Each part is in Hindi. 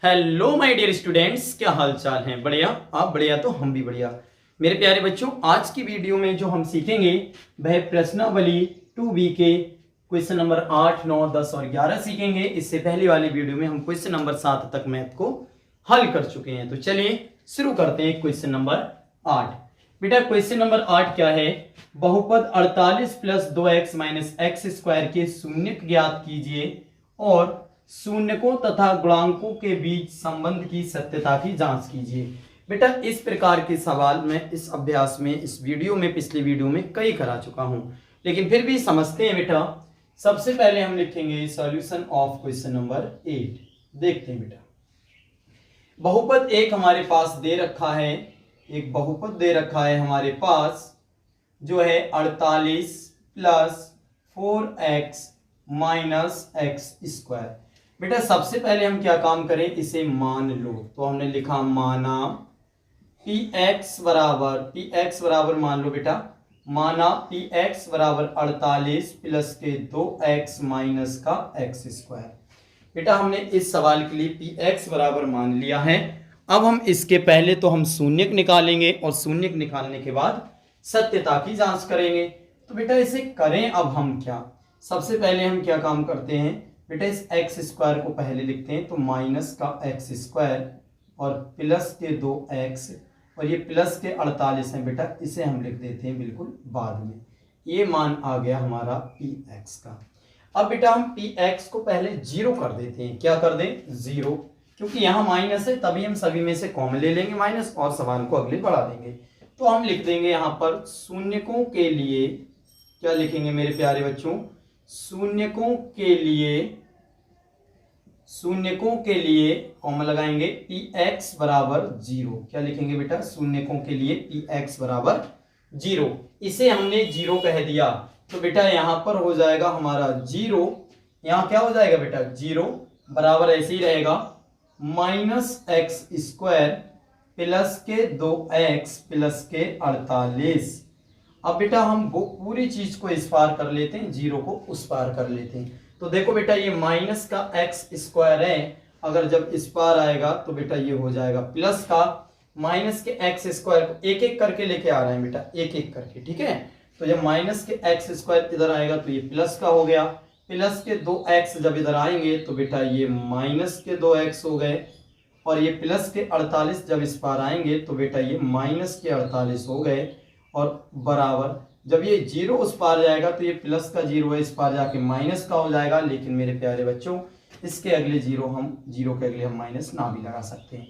हेलो माय डियर स्टूडेंट्स, क्या हाल चाल है? बढ़िया? आप बढ़िया तो हम भी बढ़िया। मेरे प्यारे बच्चों, आज की वीडियो में जो हम सीखेंगे वह प्रश्नावली 2B के क्वेश्चन नंबर 8, 9, 10 और 11 सीखेंगे। इससे पहले वाली वीडियो में हम क्वेश्चन नंबर 7 तक मैथ को हल कर चुके हैं। तो चलिए शुरू करते हैं क्वेश्चन नंबर 8। बेटा क्वेश्चन नंबर 8 क्या है? बहुपद 48 plus 2x minus x square के शून्यक ज्ञात कीजिए और शून्यकों तथा गुणांकों के बीच संबंध की सत्यता की जांच कीजिए। बेटा इस प्रकार के सवाल मैं इस अभ्यास में, इस वीडियो में, पिछली वीडियो में कई करा चुका हूं, लेकिन फिर भी समझते हैं बेटा। सबसे पहले हम लिखेंगे सॉल्यूशन ऑफ क्वेश्चन नंबर 8। देखते हैं बेटा, बहुपद एक हमारे पास दे रखा है, एक बहुपद दे रखा है हमारे पास जो है 48 plus 4x minus x square. बेटा सबसे पहले हम क्या काम करें, इसे मान लो। तो हमने लिखा माना px बराबर मान लो बेटा, माना px बराबर 48 प्लस के 2x माइनस का एक्स स्क्वायर। बेटा हमने इस सवाल के लिए px बराबर मान लिया है। अब हम इसके पहले तो हम शून्यक निकालेंगे और शून्यक निकालने के बाद सत्यता की जांच करेंगे। तो बेटा इसे करें अब हम क्या, सबसे पहले हम क्या काम करते हैं बेटा, इस एक्स स्क्वायर को पहले लिखते हैं। तो माइनस का एक्स स्क्वायर और प्लस के 2x और ये प्लस के 48 है बेटा, इसे हम लिख देते हैं बिल्कुल बाद में। ये मान आ गया हमारा px का। अब बेटा हम px को पहले 0 कर देते हैं। क्या कर दें? 0, क्योंकि यहाँ माइनस है तभी हम सभी में से कॉमन ले लेंगे माइनस और सवाल को अगले बढ़ा देंगे। तो हम लिख देंगे यहाँ पर शून्यकों के लिए, क्या लिखेंगे मेरे प्यारे बच्चों, शून्यकों के लिए कॉमन लगाएंगे px बराबर 0। क्या लिखेंगे बेटा? शून्यकों के लिए px बराबर 0। इसे हमने 0 कह दिया तो बेटा यहां पर हो जाएगा हमारा 0। यहां क्या हो जाएगा बेटा? 0 बराबर ऐसे ही रहेगा माइनस एक्स स्क्वायर प्लस के 2x प्लस के 48। अब बेटा हम वो पूरी चीज को इस पार कर लेते हैं, 0 को उस पार कर लेते हैं। तो देखो बेटा ये माइनस का एक्स स्क्वायर है, अगर जब इस पार आएगा तो बेटा ये हो जाएगा प्लस का माइनस के एक्स स्क्वायर को एक एक करके लेके आ रहे हैं बेटा, एक एक करके, ठीक है। तो जब माइनस के एक्स स्क्वायर इधर आएगा तो ये प्लस का हो गया, प्लस के 2x जब इधर आएंगे तो बेटा ये माइनस के 2x हो गए, और ये प्लस के 48 जब इस पार आएंगे तो बेटा ये माइनस के 48 हो गए, और बराबर जब ये 0 उस पार जाएगा तो ये प्लस का 0 है, इस पार जाके माइनस का हो जाएगा। लेकिन मेरे प्यारे बच्चों इसके अगले 0 के अगले हम माइनस ना भी लगा सकते हैं।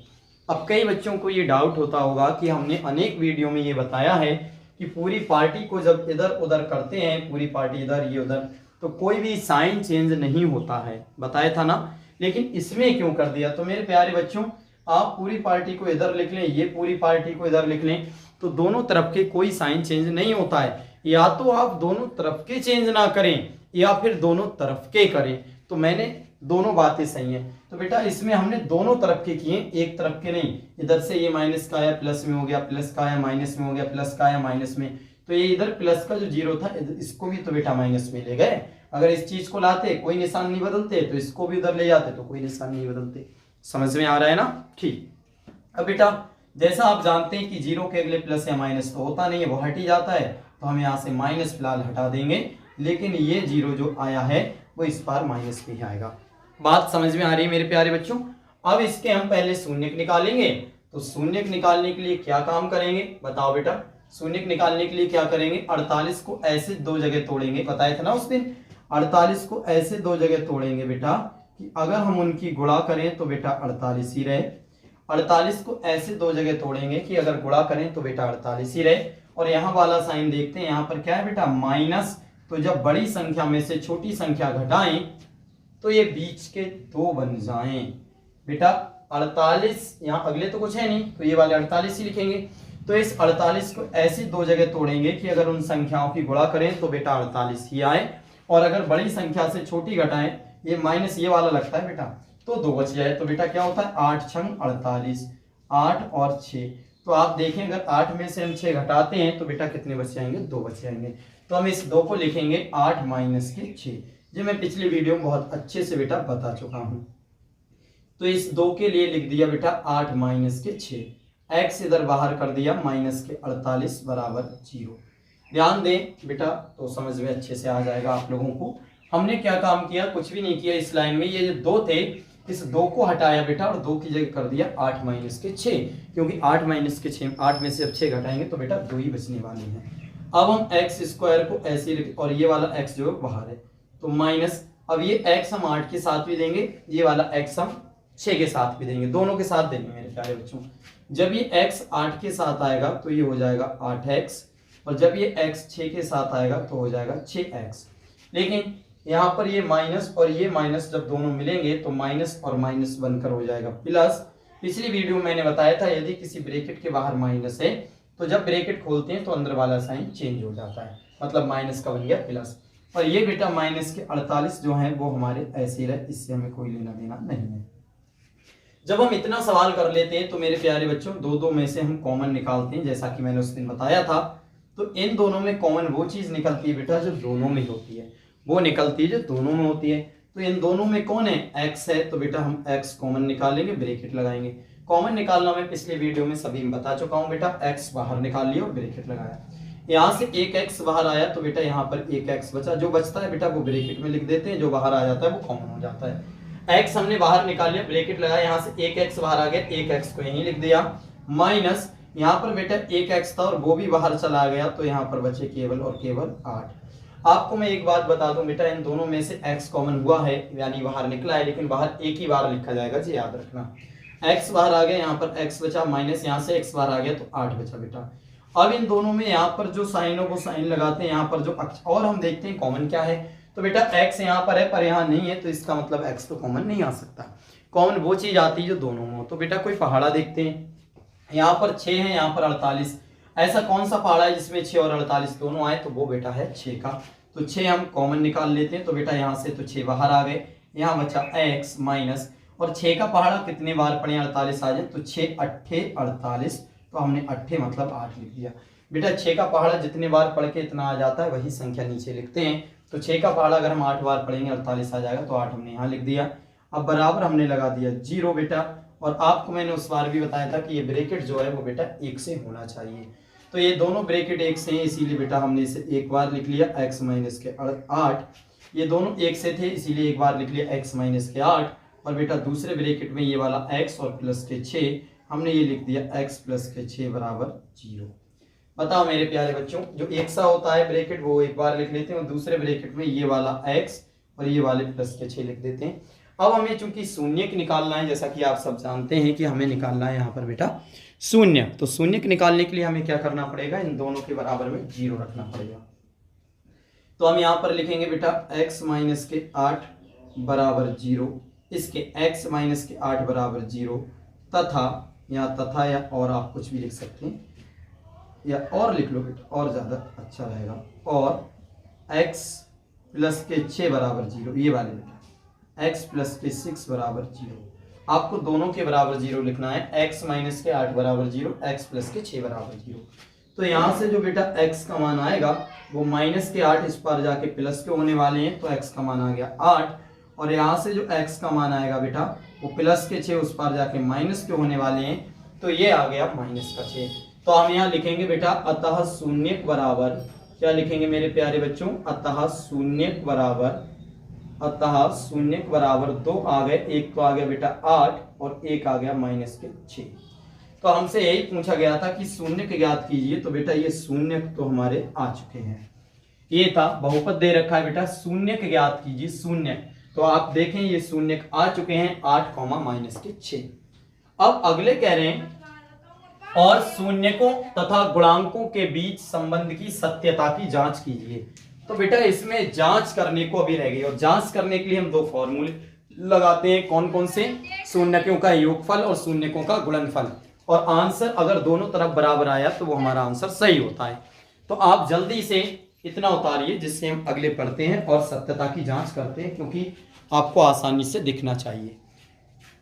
अब कई बच्चों को ये डाउट होता होगा कि हमने अनेक वीडियो में ये बताया है कि पूरी पार्टी को जब इधर उधर करते हैं, पूरी पार्टी इधर ये उधर, तो कोई भी साइन चेंज नहीं होता है, बताया था ना। लेकिन इसमें क्यों कर दिया? तो मेरे प्यारे बच्चों आप पूरी पार्टी को इधर लिख लें, ये पूरी पार्टी को इधर लिख लें, तो दोनों तरफ के कोई साइन चेंज नहीं होता है। या तो आप दोनों तरफ के चेंज ना करें या फिर दोनों तरफ के करें। तो मैंने दोनों बातें सही हैं। तो बेटा इसमें हमने दोनों तरफ के किए, एक तरफ के नहीं। इधर से ये माइनस का आया प्लस में हो गया, प्लस का आया माइनस में हो गया, प्लस का आया माइनस में, तो ये इधर प्लस का जो 0 था इसको भी तो बेटा माइनस में ले गए। अगर इस चीज को लाते कोई निशान नहीं बदलते, तो इसको भी उधर ले जाते तो कोई निशान नहीं बदलते। समझ में आ रहा है ना? ठीक। अब बेटा जैसा आप जानते हैं कि 0 के अगले प्लस या माइनस तो होता नहीं है, वो हट ही जाता है, तो हम यहाँ से माइनस फिलहाल हटा देंगे। लेकिन ये 0 जो आया है वो इस बार माइनस में ही आएगा। बात समझ में आ रही है मेरे प्यारे बच्चों? अब इसके हम पहले शून्यक निकालेंगे। तो शून्यक निकालने के लिए क्या काम करेंगे बताओ बेटा? शून्यक निकालने के लिए क्या करेंगे? 48 को ऐसे 2 जगह तोड़ेंगे, बताया था ना उस दिन। 48 को ऐसे 2 जगह तोड़ेंगे बेटा कि अगर हम उनकी गुणा करें तो बेटा 48 ही रहे। 48 को ऐसे 2 जगह तोड़ेंगे कि अगर गुणा करें तो बेटा 48 ही रहे। और यहाँ वाला साइन देखते हैं, यहाँ पर क्या है बेटा? माइनस। तो जब बड़ी संख्या में से छोटी संख्या घटाएं तो ये बीच के 2 बन जाएं बेटा। 48 यहाँ अगले तो कुछ है नहीं, तो ये वाले 48 ही लिखेंगे। तो इस 48 को ऐसी 2 जगह तोड़ेंगे कि अगर उन संख्याओं की गुणा करें तो बेटा 48 ही आए, और अगर बड़ी संख्या से छोटी घटाएं, ये माइनस ये वाला लगता है बेटा, तो 2 बच जाए। तो बेटा क्या होता है? 8 छंग 48, 8 और 6। तो आप देखें अगर 8 में से हम 6 घटाते हैं तो बेटा कितने बच जाएंगे? 2 बच जाएंगे। तो हम इस 2 को लिखेंगे 8 माइनस के 6, जो मैं पिछली वीडियो में बहुत अच्छे से बेटा बता चुका हूं। तो इस 2 के लिए लिख दिया बेटा 8 माइनस के 6, x इधर बाहर कर दिया माइनस के 48 बराबर 0। ध्यान दें बेटा तो समझ में अच्छे से आ जाएगा आप लोगों को। हमने क्या काम किया, कुछ भी नहीं किया इस लाइन में। ये जो 2 थे इस 2 को हटाया बेटा और 2 की जगह कर दिया 8 माइनस के 6, क्योंकि 8 माइनस के 6, 8 में से अब 6 घटाएंगे तो बेटा 2 ही बचने वाले हैं। अब हम एक्स स्क्वायर को ऐसे लिख, और ये वाला x जो है बाहर है तो माइनस, अब ये x हम 8 के साथ भी देंगे, ये वाला x हम 6 के साथ भी देंगे, दोनों के साथ देंगे मेरे प्यारे बच्चों। जब ये x 8 के साथ आएगा तो ये हो जाएगा 8x, और जब ये x 6 के साथ आएगा तो हो जाएगा 6x। लेकिन यहाँ पर ये माइनस और ये माइनस जब दोनों मिलेंगे तो माइनस और माइनस बनकर हो जाएगा प्लस। पिछली वीडियो में मैंने बताया था यदि किसी ब्रैकेट के बाहर माइनस है तो जब ब्रैकेट खोलते हैं तो अंदर वाला साइन चेंज हो जाता है, मतलब माइनस का बन गया प्लस। और ये बेटा माइनस के 48 जो है वो हमारे ऐसे रहे, इससे हमें कोई लेना देना नहीं है। जब हम इतना सवाल कर लेते हैं तो मेरे प्यारे बच्चों 2 में से हम कॉमन निकालते हैं, जैसा कि मैंने उस दिन बताया था। तो इन दोनों में कॉमन वो चीज निकलती है बेटा जो दोनों में होती है, वो निकलती है जो दोनों में होती है। तो इन दोनों में कौन है, x है, तो बेटा हम x कॉमन निकालेंगे, ब्रैकेट लगाएंगे। कॉमन निकालना मैं पिछले वीडियो में सभी में बता चुका हूं बेटा, x बाहर निकाल लिया और ब्रैकेट लगाया। यहाँ से एक x बाहर आया तो बेटा यहाँ पर एक x बचा, जो बचता है बेटा वो ब्रैकेट में लिख देते हैं, जो बाहर आ जाता है वो कॉमन हो जाता है। x हमने बाहर निकाल लिया, ब्रैकेट लगाया, यहाँ से एक x बाहर आ गया, एक x को यहीं लिख दिया, माइनस यहाँ पर बेटा एक x था और वो भी बाहर चला गया तो यहाँ पर बचे केवल और केवल 8। आपको मैं एक बात बता दूं बेटा, इन दोनों में से x कॉमन हुआ है यानी बाहर निकला है, लेकिन बाहर एक ही बार लिखा जाएगा जी, याद रखना। x बाहर आ गया, यहाँ पर x बचा, माइनस यहाँ से x बाहर आ गया तो 8 बचा बेटा। अब इन दोनों में यहाँ पर जो साइन हो वो साइन लगाते हैं, यहाँ पर जो और हम देखते हैं कॉमन क्या है। तो बेटा x यहाँ पर है पर यहाँ नहीं है, तो इसका मतलब x तो कॉमन नहीं आ सकता। कॉमन वो चीज आती है जो दोनों में हो। तो बेटा कोई पहाड़ा देखते हैं, यहाँ पर 6 है, यहाँ पर 48, ऐसा कौन सा पहाड़ा है जिसमें 6 और 48 दोनों आए, तो वो बेटा है 6 का। तो 6 हम कॉमन निकाल लेते हैं, तो बेटा यहाँ से तो 6 बाहर आ गए, यहाँ बचा x माइनस, और 6 का पहाड़ा कितने बार पढ़े 48 आ जाए, तो 6 अट्ठे 48, तो हमने अट्ठे मतलब 8 लिख दिया बेटा। 6 का पहाड़ा जितने बार पढ़ के इतना आ जाता है वही संख्या नीचे लिखते हैं। तो 6 का पहाड़ा अगर हम 8 बार पढ़ेंगे 48 आ जाएगा, तो 8 हमने यहाँ लिख दिया। अब बराबर हमने लगा दिया 0 बेटा, और आपको मैंने उस बार भी बताया था कि ये ब्रैकेट जो है वो बेटा 1 से होना चाहिए। तो ये दोनों ब्रैकेट 1 से हैं, इसीलिए बेटा हमने इसे एक बार लिख लिया x माइनस के 8। ये दोनों 1 से थे इसीलिए एक बार लिख लिया x माइनस के 8, और बेटा दूसरे ब्रैकेट में ये वाला x और प्लस के 6 हमने ये लिख दिया x प्लस के 6 बराबर 0। बताओ मेरे प्यारे बच्चों, जो एक सा होता है ब्रैकेट वो एक बार लिख लेते हैं, और दूसरे ब्रैकेट में ये वाला x और ये वाले प्लस के 6 लिख देते हैं। अब हमें चूंकि शून्य निकालना है, जैसा कि आप सब जानते हैं कि हमें निकालना है यहाँ पर बेटा शून्य, तो शून्य निकालने के लिए हमें क्या करना पड़ेगा, इन दोनों के बराबर में 0 रखना पड़ेगा। तो हम यहाँ पर लिखेंगे बेटा x माइनस के 8 बराबर 0, इसके x माइनस के 8 बराबर 0, तथा या और आप कुछ भी लिख सकते हैं, या और लिख लो बेटा और ज़्यादा अच्छा रहेगा, और x प्लस के 6 बराबर 0, ये वाले बेटा x प्लस के 6 बराबर 0। आपको दोनों के बराबर 0 लिखना है, x माइनस के 8 बराबर 0, x प्लस के 6 बराबर 0। तो यहाँ से जो बेटा x का मान आएगा वो माइनस के 8 इस पर जाके प्लस के होने वाले हैं, तो x का मान आ गया 8, और यहाँ से जो x का मान आएगा बेटा वो प्लस के 6 उस पर जाके माइनस के होने वाले हैं, तो ये आ गया माइनस का 6। तो हम यहाँ लिखेंगे बेटा अतः शून्य बराबर, क्या लिखेंगे मेरे प्यारे बच्चों, अतः शून्य बराबर 2 आ गए, एक तो आ गया बेटा 8 और एक आ गया माइनस के 6। तो हमसे यही पूछा गया था कि शून्य ज्ञात कीजिए, तो बेटा ये शून्य तो हमारे आ चुके हैं। ये था बहुपद दे रखा है बेटा, शून्य ज्ञात कीजिए, शून्य, तो आप देखें ये शून्य आ चुके हैं 8 माइनस के 6। अब अगले कह रहे हैं और शून्यकों तथा गुणांकों के बीच संबंध की सत्यता की जांच कीजिए। तो बेटा इसमें जांच करने को अभी रह गई, और जांच करने के लिए हम 2 फॉर्मूले लगाते हैं, कौन कौन से, शून्यकों का योगफल और शून्यकों का गुणनफल, और आंसर अगर दोनों तरफ बराबर आया तो वो हमारा आंसर सही होता है। तो आप जल्दी से इतना उतारिए जिससे हम अगले पढ़ते हैं और सत्यता की जांच करते हैं, क्योंकि आपको आसानी से दिखना चाहिए।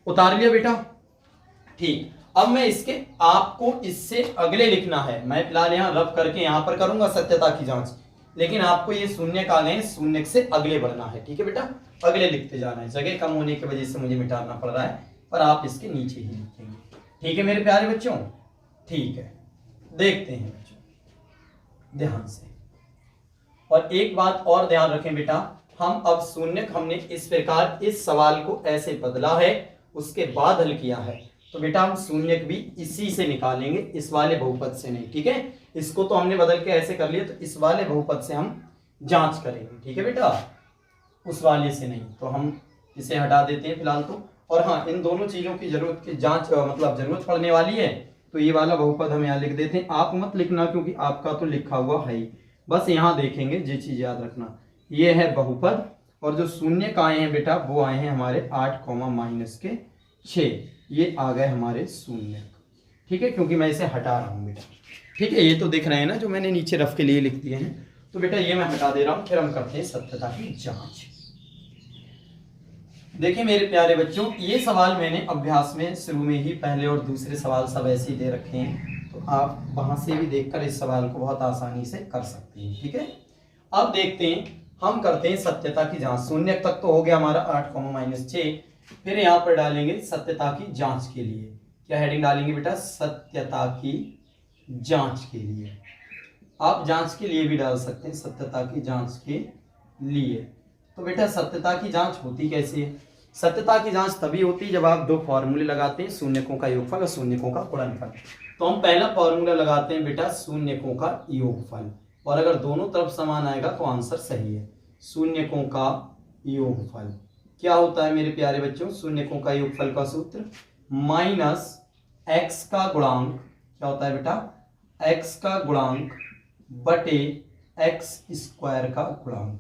उतार लिया बेटा, ठीक। अब मैं इसके आपको इससे अगले लिखना है, मैं फिलहाल यहाँ रफ करके यहाँ पर करूंगा सत्यता की जांच, लेकिन आपको ये शून्य का गए शून्य से अगले बढ़ना है, ठीक है बेटा, अगले लिखते जाना है, जगह कम होने की वजह से मुझे मिटाना पड़ रहा है, पर आप इसके नीचे ही लिखेंगे। ठीक है मेरे प्यारे बच्चों, ठीक है, देखते हैं बच्चों ध्यान से। और एक बात और ध्यान रखें बेटा, हम अब शून्यक हमने इस प्रकार इस सवाल को ऐसे बदला है, उसके बाद हल किया है, तो बेटा हम शून्यक भी इसी से निकालेंगे, इस वाले बहुपद से नहीं। ठीक है, इसको तो हमने बदल के ऐसे कर लिया, तो इस वाले बहुपद से हम जांच करेंगे। ठीक है बेटा, उस वाले से नहीं, तो हम इसे हटा देते हैं फिलहाल तो। और हाँ, इन दोनों चीजों की जरूरत की जांच मतलब जरूरत पड़ने वाली है, तो ये वाला बहुपद हम यहाँ लिख देते हैं। आप मत लिखना क्योंकि आपका तो लिखा हुआ है ही, बस यहाँ देखेंगे, ये चीज याद रखना, ये है बहुपद और जो शून्य आए हैं बेटा वो आए हैं हमारे 8,-6, ये आ गए हमारे शून्य। ठीक है, क्योंकि मैं इसे हटा रहा हूँ बेटा। ठीक है, ये तो दिख रहे हैं ना जो मैंने नीचे रफ के लिए लिख दिए हैं, तो बेटा ये मैं हटा दे रहा हूँ। फिर हम करते हैं सत्यता की जांच। देखिए मेरे प्यारे बच्चों, ये सवाल मैंने अभ्यास में शुरू में ही पहले और दूसरे सवाल सब ऐसे ही दे रखे हैं, तो आप वहां से भी देखकर इस सवाल को बहुत आसानी से कर सकते हैं। ठीक है, अब देखते हैं, हम करते हैं सत्यता की जांच। शून्य तक तो हो गया हमारा 8,-6, फिर यहाँ पर डालेंगे सत्यता की जांच के लिए। क्या हेडिंग डालेंगे बेटा? सत्यता की जांच के लिए। आप जांच के लिए भी डाल सकते हैं, सत्यता की जांच के लिए। तो बेटा सत्यता की जांच होती कैसे है? सत्यता की जांच तभी होती है जब आप दो फॉर्मूले लगाते हैं, शून्यकों का योगफल और शून्यकों का गुणनफल। तो हम पहला फॉर्मूला लगाते हैं बेटा शून्यकों का योगफल, और अगर दोनों तरफ समान आएगा तो आंसर सही है। शून्यकों का योगफल क्या होता है मेरे प्यारे बच्चों? शून्यकों का योगफल का सूत्र माइनस एक्स का गुणांक, क्या होता है बेटा? एक्स का गुणांक बटे एक्स स्क्वायर का गुणांक,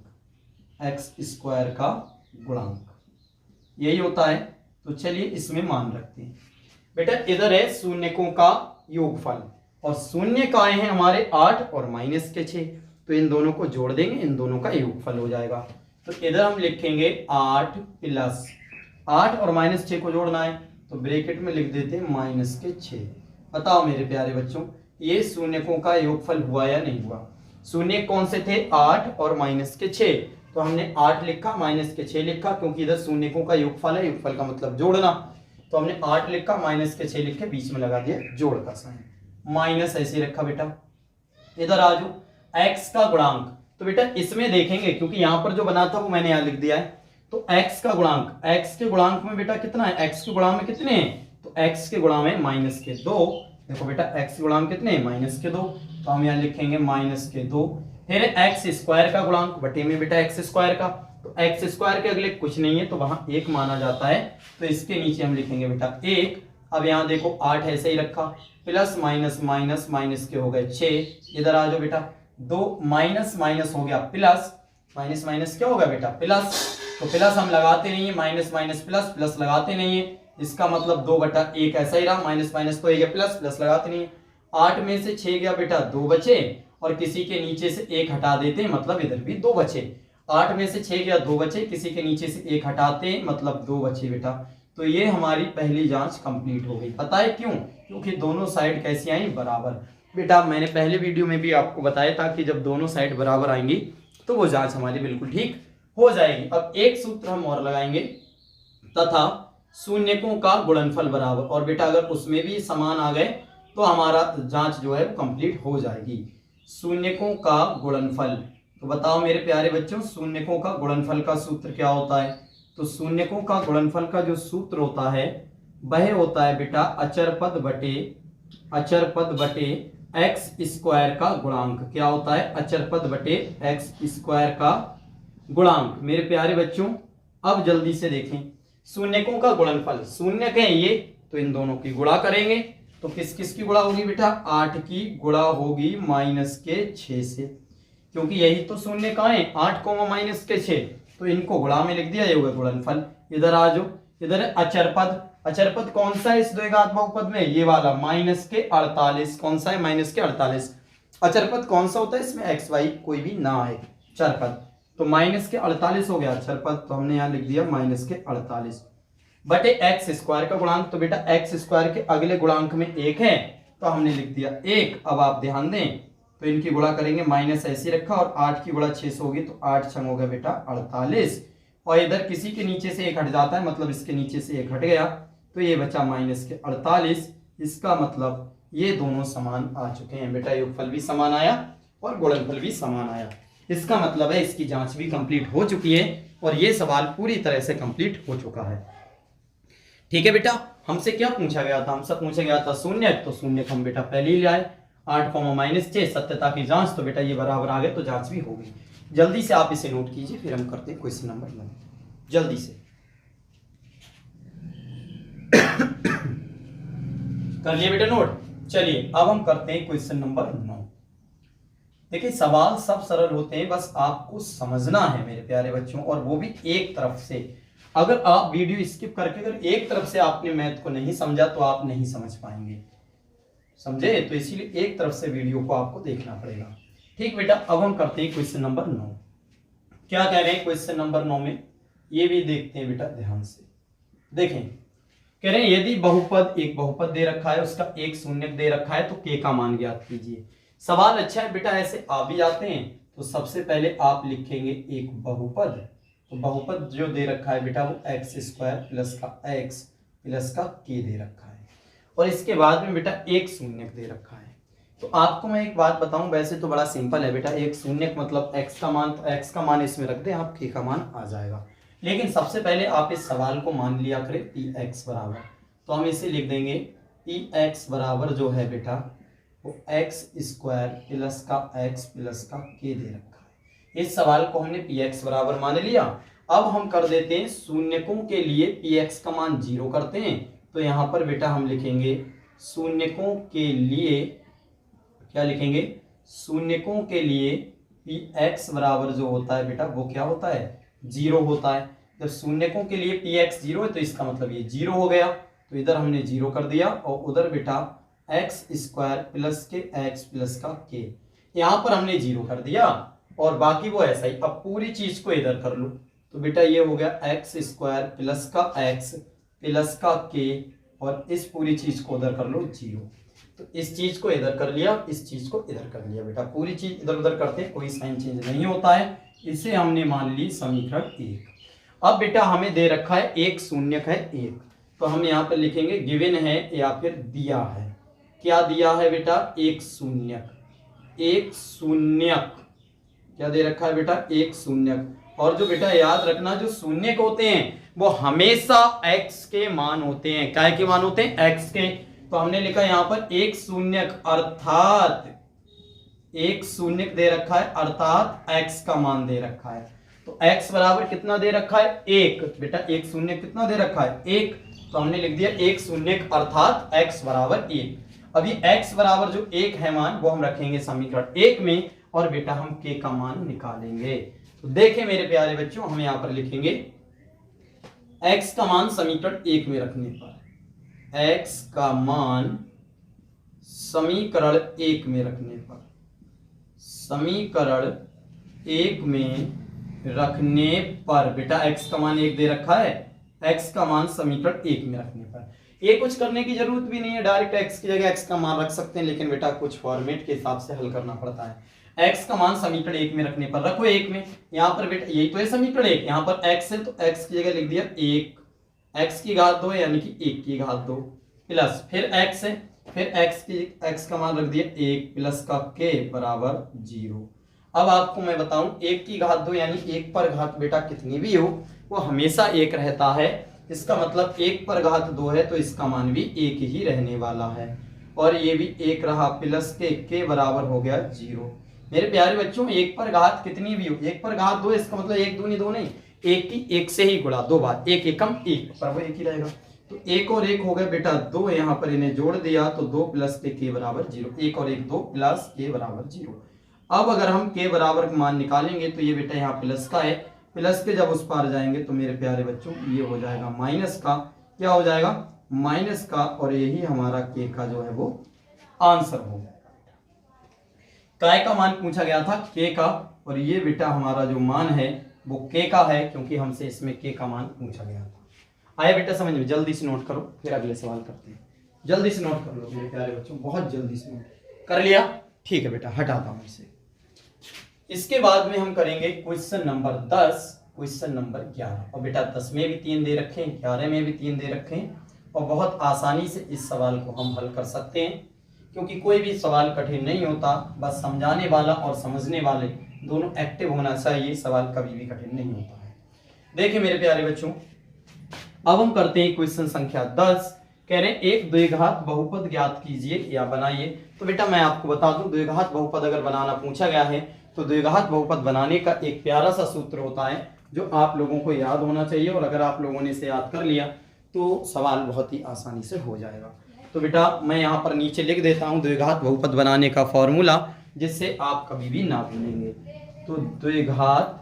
एक्स स्क्वायर का गुणांक, यही होता है। तो चलिए इसमें मान रखते हैं बेटा। इधर है शून्यकों का योगफल और शून्य का आए हैं हमारे 8 और -6, तो इन दोनों को जोड़ देंगे, इन दोनों का योगफल हो जाएगा। तो इधर हम लिखेंगे 8 प्लस 8 और -6 को जोड़ना है, तो ब्रैकेट में लिख देते हैं -6। बताओ मेरे प्यारे बच्चों, ये शून्यकों का योगफल हुआ या नहीं हुआ? शून्य कौन से थे? 8 और -6, तो हमने 8 लिखा, -6 लिखा, क्योंकि इधर शून्यकों का योगफल है, योगफल का मतलब जोड़ना, तो हमने 8 लिखा, -6 लिख के बीच में लगा दिया जोड़ का साइन, माइनस ऐसे रखा बेटा। इधर आ जाओ, x का गुणांक, तो बेटा इसमें देखेंगे क्योंकि यहां पर जो बना था वो मैंने यहां लिख दिया है, तो x का गुणांक, x के गुणांक में बेटा कितना है? x के गुणांक में कितने हैं? तो x के गुणांक में -2, देखो बेटा x के गुणांक कितने हैं? -2, तो हम यहां लिखेंगे -2। फिर x स्क्वायर का गुणांक बटे में बेटा x स्क्वायर का, तो x स्क्वायर के अगले कुछ नहीं है तो वहां 1 माना जाता है, तो इसके नीचे हम लिखेंगे बेटा 1। अब यहाँ देखो 8 ऐसे ही रखा, प्लस माइनस माइनस माइनस के हो गए 6, इधर आ जाओ बेटा, 2 माइनस माइनस हो गया प्लस, माइनस माइनस क्या होगा बेटा? प्लस, तो प्लस हम लगाते नहीं है, माइनस माइनस प्लस, प्लस लगाते नहीं है, इसका मतलब 2/1 ऐसा ही रहा, माइनस माइनस तो एक प्लस, प्लस लगाते नहीं है। 8 में से 6 गया बेटा, 2 बचे, और किसी के नीचे से 1 हटा देते मतलब इधर भी 2 बचे। 8 में से 6 गया, 2 बचे, किसी के नीचे से 1 हटाते मतलब 2 बचे बेटा। तो ये हमारी पहली जांच कंप्लीट हो गई। पता है क्यों? क्योंकि दोनों साइड कैसी आई? बराबर। बेटा मैंने पहले वीडियो में भी आपको बताया था कि जब दोनों साइड बराबर आएंगी तो वो जांच हमारी बिल्कुल ठीक हो जाएगी। अब एक सूत्र हम और लगाएंगे, तथा शून्यकों का गुणनफल बराबर, और बेटा अगर उसमें भी समान आ गए तो हमारा जांच जो है वो कंप्लीट हो जाएगी। शून्यकों का गुणनफल, तो बताओ मेरे प्यारे बच्चों, शून्यकों का गुणनफल का सूत्र क्या होता है? तो शून्यकों का गुणनफल का जो सूत्र होता है वह होता है बेटा अचर पद बटे एक्स स्क्वायर का गुणांक। क्या होता है? अचर पद बटे एक्स स्क्वायर का गुणांक। मेरे प्यारे बच्चों अब जल्दी से देखें, शून्यकों का गुणनफल, शून्यक है ये, तो इन दोनों की गुणा करेंगे, तो किस किस की गुणा होगी बेटा? 8 की गुणा होगी -6 से, क्योंकि यही तो शून्य का है, 8 -6, तो इनको गुणा में लिख दिया, ये होगा गुणनफल। इधर आ जाओ, इधर है अचर पद, अचर पद कौन सा है इस द्विघात बहुपद में? ये वाला -48, कौन सा है? -48। अचर पद कौन सा होता है इसमें? एक्स वाई कोई भी ना आए, चर पद, तो -48 हो गया अचर पद, तो हमने यहाँ लिख दिया -48 बटे एक्स स्क्वायर का गुणांक। तो बेटा एक्स स्क्वायर के अगले गुणांक में 1 है, तो हमने लिख दिया 1। अब आप ध्यान दें, तो इनकी गुणा करेंगे, माइनस ऐसे रखा, और 8 की गुणा 6 से होगी, तो 8 छंग हो गया बेटा 48, और इधर किसी के नीचे से 1 हट जाता है, मतलब इसके नीचे से 1 हट गया, तो ये बचा माइनस के 48। इसका मतलब ये दोनों समान आ चुके हैं बेटा, योगफल भी समान आया और गुणनफल भी समान आया। इसका मतलब है इसकी जांच भी कंप्लीट हो चुकी है और ये सवाल पूरी तरह से कंप्लीट हो चुका है। ठीक है बेटा, हमसे क्या पूछा गया था? हमसे पूछा गया था शून्य, तो शून्य हम बेटा पहले ही ले आए। 8,-6 सत्यता की जांच, तो बेटा ये बराबर आ गए, तो जांच भी हो गई। जल्दी से आप इसे नोट कीजिए, फिर हम करते हैं क्वेश्चन नंबर 9। जल्दी से कर लिए बेटा नोट। चलिए अब हम करते हैं क्वेश्चन नंबर 9। देखिए सवाल सब सरल होते हैं, बस आपको समझना है मेरे प्यारे बच्चों, और वो भी एक तरफ से। अगर आप वीडियो स्किप करके अगर एक तरफ से आपने मैथ को नहीं समझा तो आप नहीं समझ पाएंगे, समझे? तो इसीलिए एक तरफ से वीडियो को आपको देखना पड़ेगा। ठीक बेटा, अब हम करते हैं क्वेश्चन नंबर 9। क्या कह रहे हैं क्वेश्चन नंबर 9 में, ये भी देखते हैं बेटा ध्यान से। देखें, कह रहे हैं यदि बहुपद, एक बहुपद दे रखा है, उसका एक शून्य दे रखा है, तो के का मान ज्ञात कीजिए। सवाल अच्छा है बेटा, ऐसे आ भी जाते हैं। तो सबसे पहले आप लिखेंगे एक बहुपद, तो बहुपद जो दे रखा है बेटा वो x² प्लस का x प्लस का k दे रखा है, और इसके बाद में बेटा एक शून्य दे रखा है। तो आपको मैं एक बात बताऊं, वैसे तो बड़ा सिंपल है बेटा, एक शून्य मतलब x का मान, तो x का मान इसमें रख दें आप, k का मान आ जाएगा। लेकिन सबसे पहले आप इस सवाल को मान लिया करें px बराबर, तो हम इसे लिख देंगे px बराबर जो है बेटा वो x² प्लस का x प्लस का k दे रखा है। इस सवाल को हमने px बराबर मान लिया। अब हम कर देते हैं शून्यकों के लिए px का मान 0 करते हैं, तो यहाँ पर बेटा हम लिखेंगे शून्यकों के लिए, क्या लिखेंगे? शून्यकों के लिए px बराबर जो होता है बेटा वो क्या होता है? 0 होता है। जब शून्यकों के लिए px 0 है तो इसका मतलब ये 0 हो गया, तो इधर हमने 0 कर दिया, और उधर बेटा x² प्लस के x प्लस का k, यहाँ पर हमने 0 कर दिया, और बाकी वो ऐसा ही। अब पूरी चीज को इधर कर लो, तो बेटा ये हो गया x² प्लस का x प्लस का k, और इस पूरी चीज को उधर कर लो 0। तो इस चीज को इधर कर लिया, इस चीज को इधर कर लिया बेटा, पूरी चीज इधर उधर करते कोई साइन चेंज नहीं होता है। इसे हमने मान ली समीकरण 1। अब बेटा हमें दे रखा है एक शून्यक है 1, तो हम यहाँ पर लिखेंगे गिवन है या फिर दिया है। क्या दिया है बेटा? एक शून्यक, एक शून्यक क्या दे रखा है बेटा? एक शून्यक। और जो बेटा याद रखना, जो शून्यक होते हैं वो हमेशा x के मान होते हैं। क्या के मान होते हैं? x के। तो हमने लिखा यहाँ पर एक शून्यक, अर्थात एक शून्यक दे रखा है, अर्थात x का मान दे रखा है। तो x बराबर कितना दे रखा है? 1। बेटा एक शून्यक कितना दे रखा है? 1। तो हमने लिख दिया एक शून्यक अर्थात x बराबर 1। अभी x बराबर जो 1 है मान, वो हम रखेंगे समीकरण 1 में, और बेटा हम k का मान निकालेंगे। तो देखें मेरे प्यारे बच्चों, हम यहाँ पर लिखेंगे x का मान समीकरण 1 में रखने पर, x का मान समीकरण 1 में रखने पर, समीकरण 1 में रखने पर बेटा x का मान 1 दे रखा है, x का मान समीकरण 1 में रखने पर ये कुछ करने की जरूरत भी नहीं है, डायरेक्ट x की जगह x का मान रख सकते हैं, लेकिन बेटा कुछ फॉर्मेट के हिसाब से हल करना पड़ता है। x का मान समीकरण 1 में रखने पर रखो 1 में, यहाँ पर बेटा यही तो है समीकरण 1, यहाँ पर x है तो x की जगह लिख दिया 1, x की घात 2 यानी कि 1 की घात 2, प्लस फिर x है, फिर x का मान रख दिया 1 प्लस का k बराबर 0। अब आपको मैं बताऊं, 1 की घात 2 यानी 1 पर घात बेटा कितनी भी हो वो हमेशा 1 रहता है। इसका मतलब 1 पर घात 2 है तो इसका मान भी 1 ही रहने वाला है, और ये भी 1 रहा, प्लस के बराबर हो गया 0। मेरे प्यारे बच्चों 1 पर घात कितनी भी हो, 1 पर घात 2, इसका मतलब 1 दूनी 2 नहीं, 1 की 1 से ही गुणा 2 बार, 1 एकम 1 पर वो 1 ही रहेगा। तो 1 और 1 हो गया बेटा 2, यहाँ पर इन्हें जोड़ दिया तो 2 प्लस के बराबर 0, 1 और 1 2 प्लस के बराबर 0। अब अगर हम के बराबर का मान निकालेंगे तो ये बेटा यहाँ प्लस का है, प्लस के जब उस पार जाएंगे तो मेरे प्यारे बच्चों ये हो जाएगा माइनस का, क्या हो जाएगा? माइनस का, और यही हमारा के का जो है वो आंसर हो गया। काय का मान पूछा गया था के का, और ये बेटा हमारा जो मान है वो के का है, क्योंकि हमसे इसमें के का मान पूछा गया था। आया बेटा समझ में? जल्दी से नोट करो, फिर अगले सवाल करते हैं। जल्दी से नोट कर लो मेरे प्यारे बच्चों, बहुत जल्दी से नोट कर लिया? ठीक है बेटा, हटाता हूं इसे। इसके बाद में हम करेंगे क्वेश्चन नंबर 10, क्वेश्चन नंबर 11। और बेटा 10 में भी 3 दे रखे हैं, 11 में भी 3 दे रखे हैं, और बहुत आसानी से इस सवाल को हम हल कर सकते हैं, क्योंकि कोई भी सवाल कठिन नहीं होता, बस समझाने वाला और समझने वाले दोनों एक्टिव होना चाहिए, सवाल कभी भी कठिन नहीं होता है। देखिए मेरे प्यारे बच्चों, अब हम करते हैं क्वेश्चन संख्या 10। कह रहे हैं एक द्विघात बहुपद ज्ञात कीजिए या बनाइए। तो बेटा मैं आपको बता दूं, द्विघात बहुपद अगर बनाना पूछा गया है तो द्विघात बहुपद बनाने का एक प्यारा सा सूत्र होता है जो आप लोगों को याद होना चाहिए, और अगर आप लोगों ने इसे याद कर लिया तो सवाल बहुत ही आसानी से हो जाएगा। तो बेटा मैं यहाँ पर नीचे लिख देता हूँ द्विघात बहुपद बनाने का फॉर्मूला, जिससे आप कभी भी ना भूलेंगे। तो द्विघात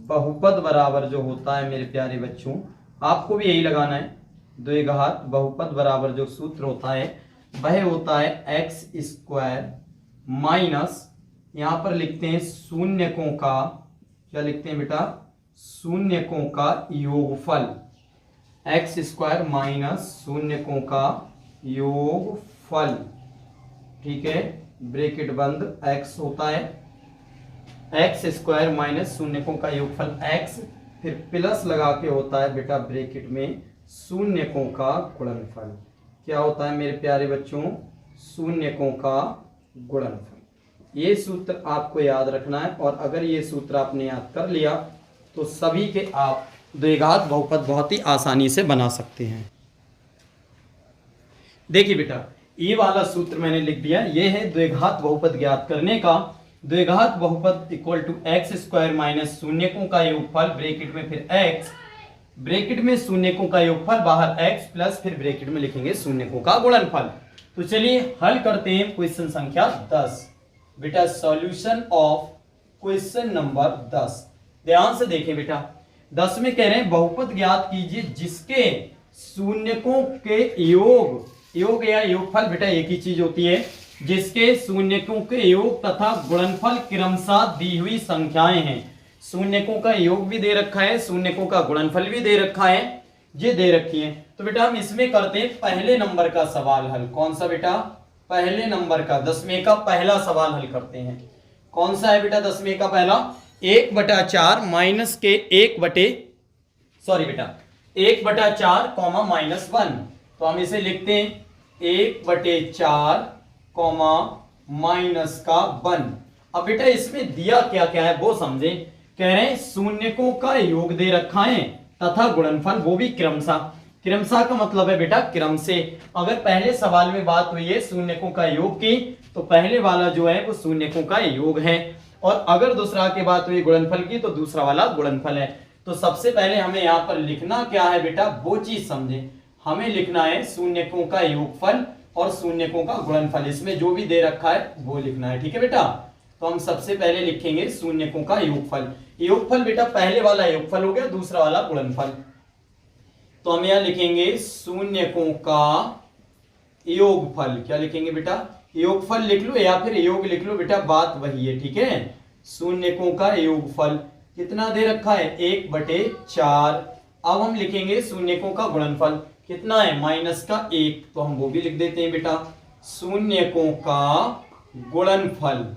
बहुपद बराबर जो होता है मेरे प्यारे बच्चों, आपको भी यही लगाना है। द्विघात बहुपद बराबर जो सूत्र होता है वह होता है एक्स स्क्वायर माइनस, यहाँ पर लिखते हैं शून्यकों का, क्या लिखते हैं बेटा, शून्यकों का योगफल। एक्स स्क्वायर माइनस शून्यकों का योगफल, ठीक है, ब्रैकेट बंद, एक्स होता है एक्स स्क्वायर माइनस शून्यकों का योगफल एक्स, फिर प्लस लगा के होता है बेटा ब्रैकेट में शून्यकों का गुणनफल। क्या होता है मेरे प्यारे बच्चों, शून्यकों का गुणनफल। ये सूत्र आपको याद रखना है, और अगर ये सूत्र आपने याद कर लिया तो सभी के आप द्विघात बहुपद बहुत ही आसानी से बना सकते हैं। देखिए बेटा ये वाला सूत्र मैंने लिख दिया, ये है द्विघात बहुपद ज्ञात करने का। द्विघात बहुपद equal to x square minus शून्यकों का योगफल, ब्रैकेट में फिर एक्स, ब्रैकेट में शून्यकों का योगफल, बाहर एक्स प्लस, फिर ब्रैकेट में लिखेंगे शून्यकों का गुणनफल। तो चलिए हल करते हैं क्वेश्चन संख्या 10। बेटा सॉल्यूशन ऑफ क्वेश्चन नंबर 10, ध्यान से देखें बेटा। 10 में कह रहे हैं बहुपद ज्ञात कीजिए जिसके शून्यकों के योग या योगफल, बेटा एक ही चीज होती है, जिसके शून्यकों के योग तथा गुणनफल क्रमशः दी हुई संख्याएं हैं। शून्यकों का योग भी दे रखा है, शून्यकों का गुणनफल भी दे रखा है, ये दे रखी है। तो बेटा हम इसमें करते हैं पहले नंबर का सवाल हल। कौन सा बेटा, पहले नंबर का 10वें का पहला सवाल हल करते हैं। कौन सा है बेटा 10वें का पहला, 1/4 माइनस के 1/4 कॉमा माइनस 1। तो हम इसे लिखते हैं 1/4 कॉमा माइनस का 1। अब बेटा इसमें दिया क्या क्या है वो समझे। कह रहे हैं शून्यकों का योग दे रखा है तथा गुणनफल वो भी क्रमशः। क्रमशः का मतलब है बेटा क्रम से। अगर पहले सवाल में बात हुई है शून्यकों का योग की, तो पहले वाला जो है वो शून्यकों का योग है, और अगर दूसरा की बात हुई गुणनफल की तो दूसरा वाला गुणनफल है। तो सबसे पहले हमें यहाँ पर लिखना क्या है बेटा, वो चीज समझे। हमें लिखना है शून्यकों का योगफल और शून्यकों का गुणनफल, इसमें जो भी दे रखा है वो लिखना है, ठीक है बेटा। तो हम सबसे पहले लिखेंगे शून्यकों का योगफल। योगफल बेटा पहले वाला योगफल हो गया, दूसरा वाला गुणनफल। तो हम यहां लिखेंगे शून्यकों का योगफल। क्या लिखेंगे बेटा, योगफल लिख लो या फिर योग लिख लो बेटा, बात वही है, ठीक है। शून्यकों का योगफल कितना दे रखा है, 1/4। अब हम लिखेंगे शून्यकों का गुणनफल कितना है, माइनस का 1। तो हम वो भी लिख देते हैं बेटा, शून्यकों का गुणनफल।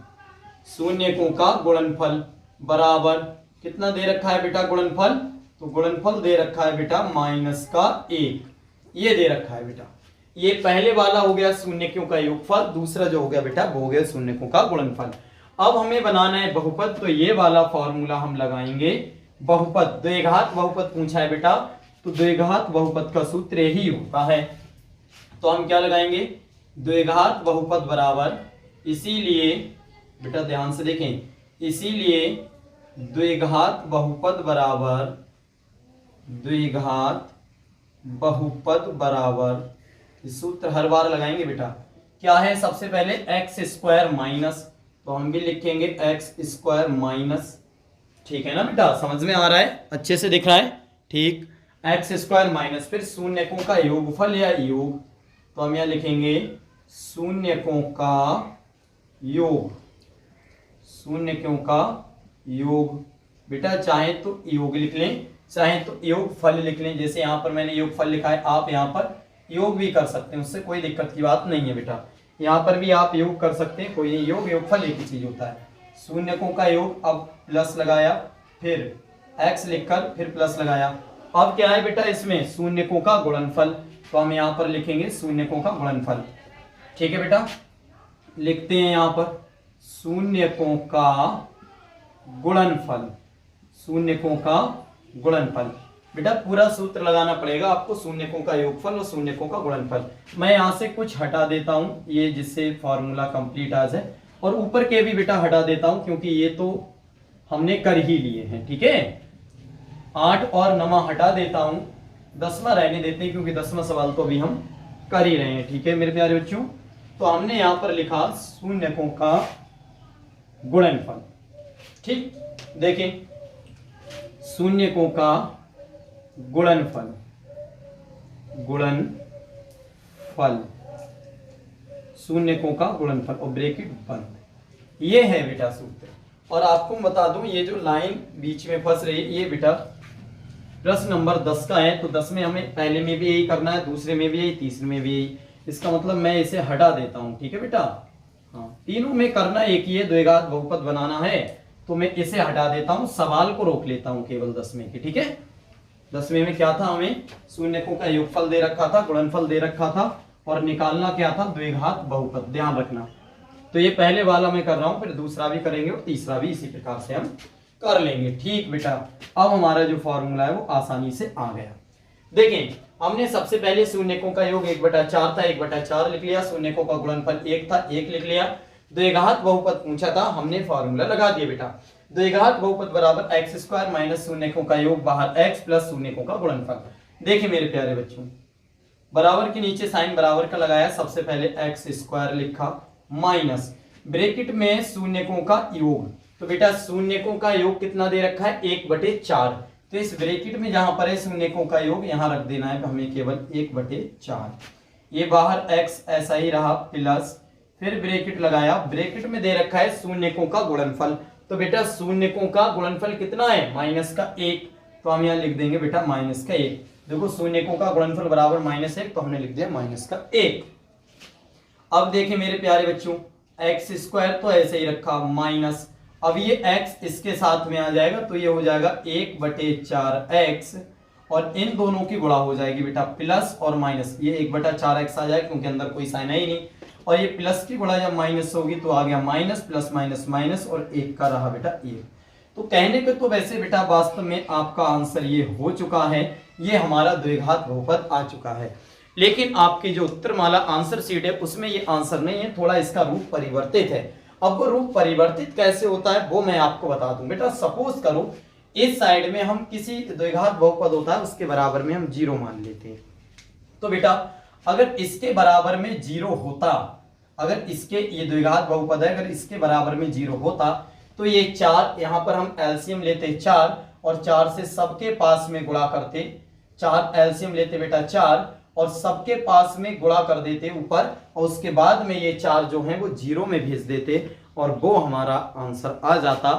शून्यकों का गुणनफल बराबर कितना दे रखा है बेटा गुणनफल, तो गुणनफल दे रखा है बेटा माइनस का 1, ये दे रखा है बेटा। ये पहले वाला हो गया शून्यकों का योगफल, दूसरा जो हो गया बेटा वो हो गया शून्यकों का गुणनफल। अब हमें बनाना है बहुपद, तो ये वाला फॉर्मूला हम लगाएंगे। बहुपद, द्विघात बहुपद पूछा है बेटा, तो द्विघात बहुपद का सूत्र ही होता है। तो हम क्या लगाएंगे, द्विघात बहुपद बराबर, इसीलिए बेटा ध्यान से देखें, इसीलिए द्विघात बहुपद बराबर, द्विघात बहुपद बराबर, इस सूत्र हर बार लगाएंगे बेटा। क्या है, सबसे पहले एक्स स्क्वायर माइनस, तो हम भी लिखेंगे एक्स स्क्वायर माइनस, ठीक है ना बेटा, समझ में आ रहा है, अच्छे से दिख रहा है, ठीक। एक्स स्क्वायर माइनस, फिर शून्यकों का योगफल या योग, तो हम यहां लिखेंगे शून्यकों का योग, शून्यकों का योग। बेटा चाहे तो योग लिख लें, चाहे तो योगफल लिख लें। जैसे यहाँ पर मैंने योगफल लिखा है, आप यहाँ पर योग भी कर सकते हैं, उससे कोई दिक्कत की बात नहीं है बेटा। यहाँ पर भी आप योग कर सकते हैं, कोई नहीं, योग योगफल एक ही चीज होता है। शून्यकों का योग, अब प्लस लगाया, फिर एक्स लिखकर फिर प्लस लगाया। अब क्या है बेटा इसमें शून्यकों का गुणनफल, तो हम यहाँ पर लिखेंगे शून्यकों का गुणनफल। ठीक है बेटा, लिखते हैं यहाँ पर शून्यकों का गुणनफल, शून्यकों का गुणनफल। बेटा पूरा सूत्र लगाना पड़ेगा आपको, शून्यकों का योगफल और शून्यकों का गुणनफल। मैं यहाँ से कुछ हटा देता हूँ ये, जिससे फॉर्मूला कंप्लीट आ जाए, और ऊपर के भी बेटा हटा देता हूँ क्योंकि ये तो हमने कर ही लिए हैं। ठीक है, 8 और 9 हटा देता हूँ, 10वां रहने देते हैं क्योंकि 10वां सवाल तो अभी हम कर ही रहे हैं। ठीक है मेरे प्यारे बच्चों, तो हमने यहाँ पर लिखा शून्यकों का गुणनफल। ठीक, देखें शून्यकों का गुणनफल, गुणनफल, शून्यकों का गुणनफल और ब्रैकेट बंद, ये है बेटा सूत्र। और आपको बता दूं ये जो लाइन बीच में फंस रही है ये बेटा प्रश्न नंबर 10 का है, तो 10 में हमें पहले में भी यही करना है, दूसरे में भी यही, तीसरे में भी यही। इसका मतलब मैं इसे हटा देता हूं। ठीक है बेटा, हाँ तीनों में करना एक ही है, द्विघात बहुपद बनाना है, तो मैं इसे हटा देता हूं, सवाल को रोक लेता हूं केवल 10वें के। ठीक है, 10वें में क्या था, हमें शून्यकों का योगफल दे रखा था, गुणनफल दे रखा था, और निकालना क्या था, द्विघात बहुपद, ध्यान रखना। तो ये पहले वाला मैं कर रहा हूं, फिर दूसरा भी करेंगे और तीसरा भी इसी प्रकार से हम कर लेंगे। ठीक बेटा, अब हमारा जो फॉर्मूला है वो आसानी से आ गया। देखें हमने सबसे पहले शून्यकों का योग 1/4 था, 1/4 लिख लिया, शून्यकों का गुणनफल 1 था, 1 लिख लिया। द्विघात बहुपद पूछा था, हमने फॉर्मूला लगा दिया बेटा, द्विघात बहुपद बराबर x² माइनस शून्यकों का योग बाहर x प्लस शून्यकों का गुणनफल। देखिए मेरे प्यारे बच्चों, बराबर के नीचे साइन बराबर का लगाया, सबसे पहले x² लिखा माइनस ब्रैकेट में शून्यकों का योग। तो बेटा शून्यकों का योग कितना दे रखा है, 1/4। तो इस ब्रैकेट में जहां पर है शून्यकों का योग यहां रख देना है, तो हमें केवल 1/4। ये बाहर x ऐसा ही रहा प्लस, फिर ब्रैकेट लगाया, ब्रैकेट में दे रखा है शून्यकों का गुणनफल। तो बेटा शून्यकों का गुणनफल कितना है, -1, तो हम यहाँ लिख देंगे बेटा -1। देखो शून्यकों का गुणनफल बराबर -1, तो हमने लिख दिया -1। अब देखिए मेरे प्यारे बच्चों, x² तो ऐसे ही रखा माइनस, अब ये x इसके साथ में आ जाएगा, तो ये हो जाएगा 1/4x, और इन दोनों की गुणा हो जाएगी बेटा प्लस और माइनस, ये 1/4x आ जाएगा क्योंकि अंदर कोई साइन है ही नहीं, और ये प्लस की गुणा जब माइनस होगी तो आ गया माइनस, प्लस माइनस माइनस, और 1 का रहा बेटा 1। तो कहने पे तो वैसे बेटा वास्तव में आपका आंसर ये हो चुका है, ये हमारा द्विघात बहुपद आ चुका है। लेकिन आपकी जो उत्तरमाला आंसर शीट है उसमें ये आंसर नहीं है, थोड़ा इसका रूप परिवर्तित है। अब वो रूप परिवर्तित कैसे होता है वो मैं आपको बता दूं बेटा। सपोज करो इस साइड में हम किसी द्विघात बहुपद होता है उसके बराबर में हम 0 मान लेते हैं, तो बेटा अगर इसके बराबर में 0 होता, अगर इसके ये द्विघात बहुपद है, अगर इसके बराबर में 0 होता तो ये 4, यहां पर हम एलसीएम लेते 4 और 4 से सबके पास में गुणा करते, 4 एलसीएम लेते बेटा 4 और सबके पास में गुणा कर देते ऊपर, और उसके बाद में ये 4 जो है वो 0 में भेज देते, और वो हमारा आंसर आ जाता,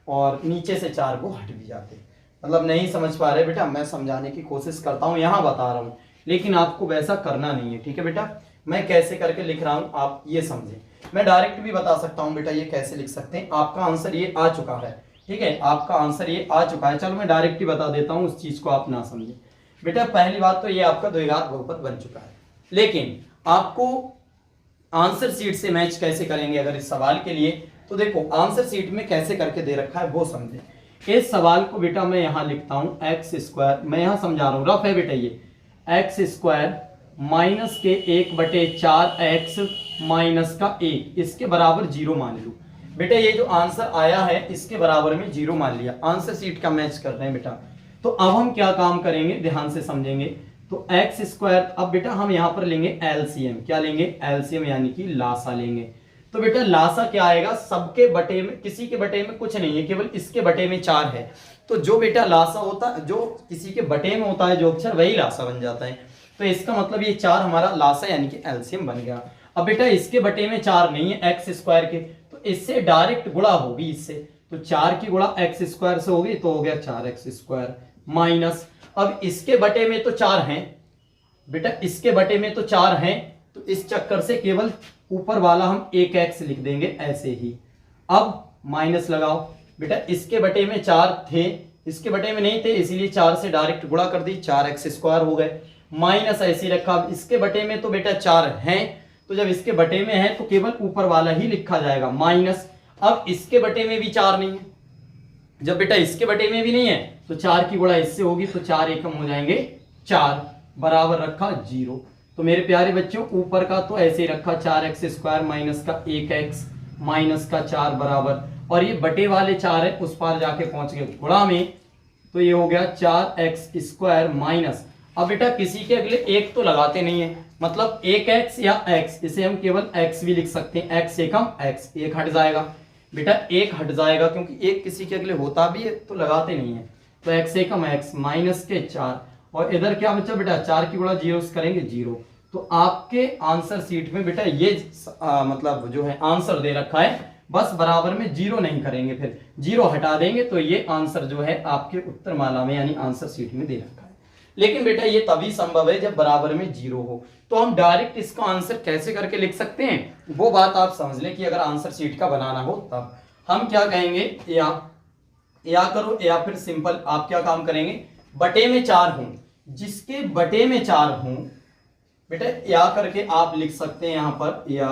और नीचे से 4 को हट भी जाते। मतलब नहीं समझ पा रहे बेटा, मैं समझाने की कोशिश करता हूं, यहां बता रहा हूं, लेकिन आपको वैसा करना नहीं है। ठीक है बेटा, मैं कैसे करके लिख रहा हूं आप ये समझें। मैं डायरेक्ट भी बता सकता हूं बेटा ये कैसे लिख सकते हैं। आपका आंसर ये आ चुका है, ठीक है, आपका आंसर ये आ चुका है। चलो मैं डायरेक्ट ही बता देता हूं, उस चीज को आप ना समझे बेटा। पहली बात तो ये आपका द्विघात बहुपद बन चुका है, लेकिन आपको आंसर शीट से मैच कैसे करेंगे अगर इस सवाल के लिए, तो देखो आंसर शीट में कैसे करके दे रखा है वो समझे। इस सवाल को बेटा मैं यहां लिखता हूं x², मैं यहां समझा रहा हूं, रफ है बेटा ये, x² माइनस के 1/4x माइनस का 1, इसके बराबर 0 मान लो बेटा। ये जो आंसर आया है इसके बराबर में 0 मान लिया, आंसर शीट का मैच कर रहे हैं बेटा। तो अब हम क्या काम करेंगे, ध्यान से समझेंगे। तो x², अब बेटा हम यहां पर लेंगे एलसीएम, क्या लेंगे, एलसीएम यानी कि लासा लेंगे। तो बेटा लासा क्या आएगा, सबके बटे में, किसी के बटे में कुछ नहीं है, केवल इसके बटे में 4 है। तो जो बेटा लासा होता, जो किसी के बटे में होता है जो अक्षर, वही लासा बन जाता है। तो इसका मतलब ये 4 हमारा लासा यानी कि एलसीएम बन गया। अब बेटा इसके बटे में 4 नहीं है x² के, तो इससे डायरेक्ट गुणा होगी इससे, तो 4 की गुणा x² से होगी, तो हो गया 4x² माइनस, अब इसके बटे में तो 4 हैं बेटा, इसके बटे में तो 4 हैं, तो इस चक्कर से केवल ऊपर वाला हम 1x लिख देंगे ऐसे ही। अब माइनस लगाओ बेटा, इसके बटे में 4 थे, इसके बटे में नहीं थे, इसीलिए 4 से डायरेक्ट गुणा कर दी, 4x² हो गए, माइनस ऐसे ही रखा। अब इसके बटे में तो बेटा 4 है, तो जब इसके बटे में है तो केवल ऊपर वाला ही लिखा जाएगा माइनस। अब इसके बटे में भी 4 नहीं है, जब बेटा इसके बटे में भी नहीं है तो 4 की गुणा इससे होगी, तो 4 एकम हो जाएंगे 4, बराबर रखा 0। तो मेरे प्यारे बच्चों ऊपर का तो ऐसे ही रखा 4x² माइनस का 1x माइनस का 4 बराबर, और ये बटे वाले 4 है उस पार जाके पहुंच गए गुणा में, तो ये हो गया 4x² माइनस। अब बेटा किसी के अगले एक तो लगाते नहीं है, मतलब 1x या x, इसे हम केवल x भी लिख सकते हैं, x एकम x, एक हट जाएगा बेटा, एक हट जाएगा क्योंकि एक किसी के अगले होता भी है तो लगाते नहीं है, तो x एकम x माइनस के 4, और इधर क्या बचा बेटा 4 की गुणा 0 से करेंगे 0। तो आपके आंसर शीट में बेटा ये मतलब जो है आंसर दे रखा है, बस बराबर में 0 नहीं करेंगे, फिर 0 हटा देंगे तो ये आंसर जो है आपके उत्तर माला में यानी आंसर शीट में दे रखा है। लेकिन बेटा ये तभी संभव है जब बराबर में 0 हो। तो हम डायरेक्ट इसका आंसर कैसे करके लिख सकते हैं, वो बात आप समझ लें कि अगर आंसर शीट का बनाना हो तब हम क्या कहेंगे, या करो, या फिर सिंपल आप क्या काम करेंगे, बटे में 4 हो, जिसके बटे में 4 हो बेटा या करके आप लिख सकते हैं यहां पर, या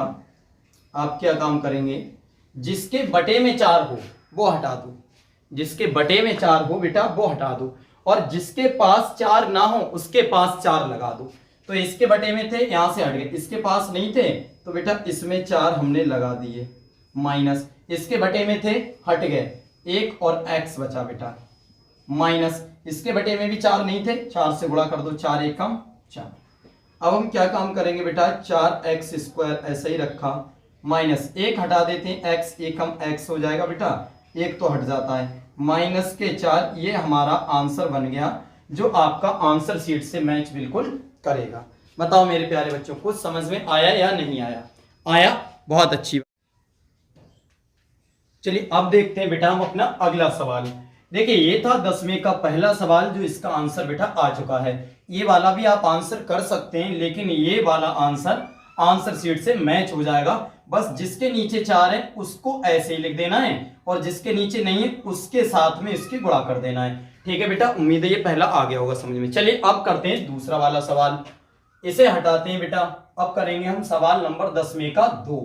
आप क्या काम करेंगे, जिसके बटे में 4 हो वो हटा दो, जिसके बटे में 4 हो बेटा वो हटा दो, और जिसके पास 4 ना हो उसके पास 4 लगा दो। तो इसके बटे में थे यहां से हट गए, इसके पास नहीं थे तो बेटा इसमें 4 हमने लगा दिए माइनस, इसके बटे में थे हट गए, 1 और x बचा बेटा माइनस, इसके बटे में भी 4 नहीं थे, 4 से गुणा कर दो, 4 एकम 4। अब हम क्या काम करेंगे बेटा 4x² ऐसा ही रखा माइनस 1 हटा देते हैं, x एकम x हो जाएगा बेटा, 1 तो हट जाता है, माइनस के 4, ये हमारा आंसर बन गया जो आपका आंसर शीट से मैच बिल्कुल करेगा। बताओ मेरे प्यारे बच्चों कुछ समझ में आया या नहीं आया? आया, बहुत अच्छी। चलिए अब देखते हैं बेटा हम अपना अगला सवाल। देखिए ये था 10वें का पहला सवाल जो इसका आंसर बेटा आ चुका है। ये वाला भी आप आंसर कर सकते हैं, लेकिन ये वाला आंसर शीट से मैच हो जाएगा। बस जिसके नीचे 4 है उसको ऐसे ही लिख देना है, और जिसके नीचे नहीं है उसके साथ में इसकी गुणा कर देना है। ठीक है बेटा, उम्मीद है ये पहला आ गया होगा समझ में। चलिए अब करते हैं दूसरा वाला सवाल, इसे हटाते हैं बेटा। अब करेंगे हम सवाल नंबर 10वें का 2।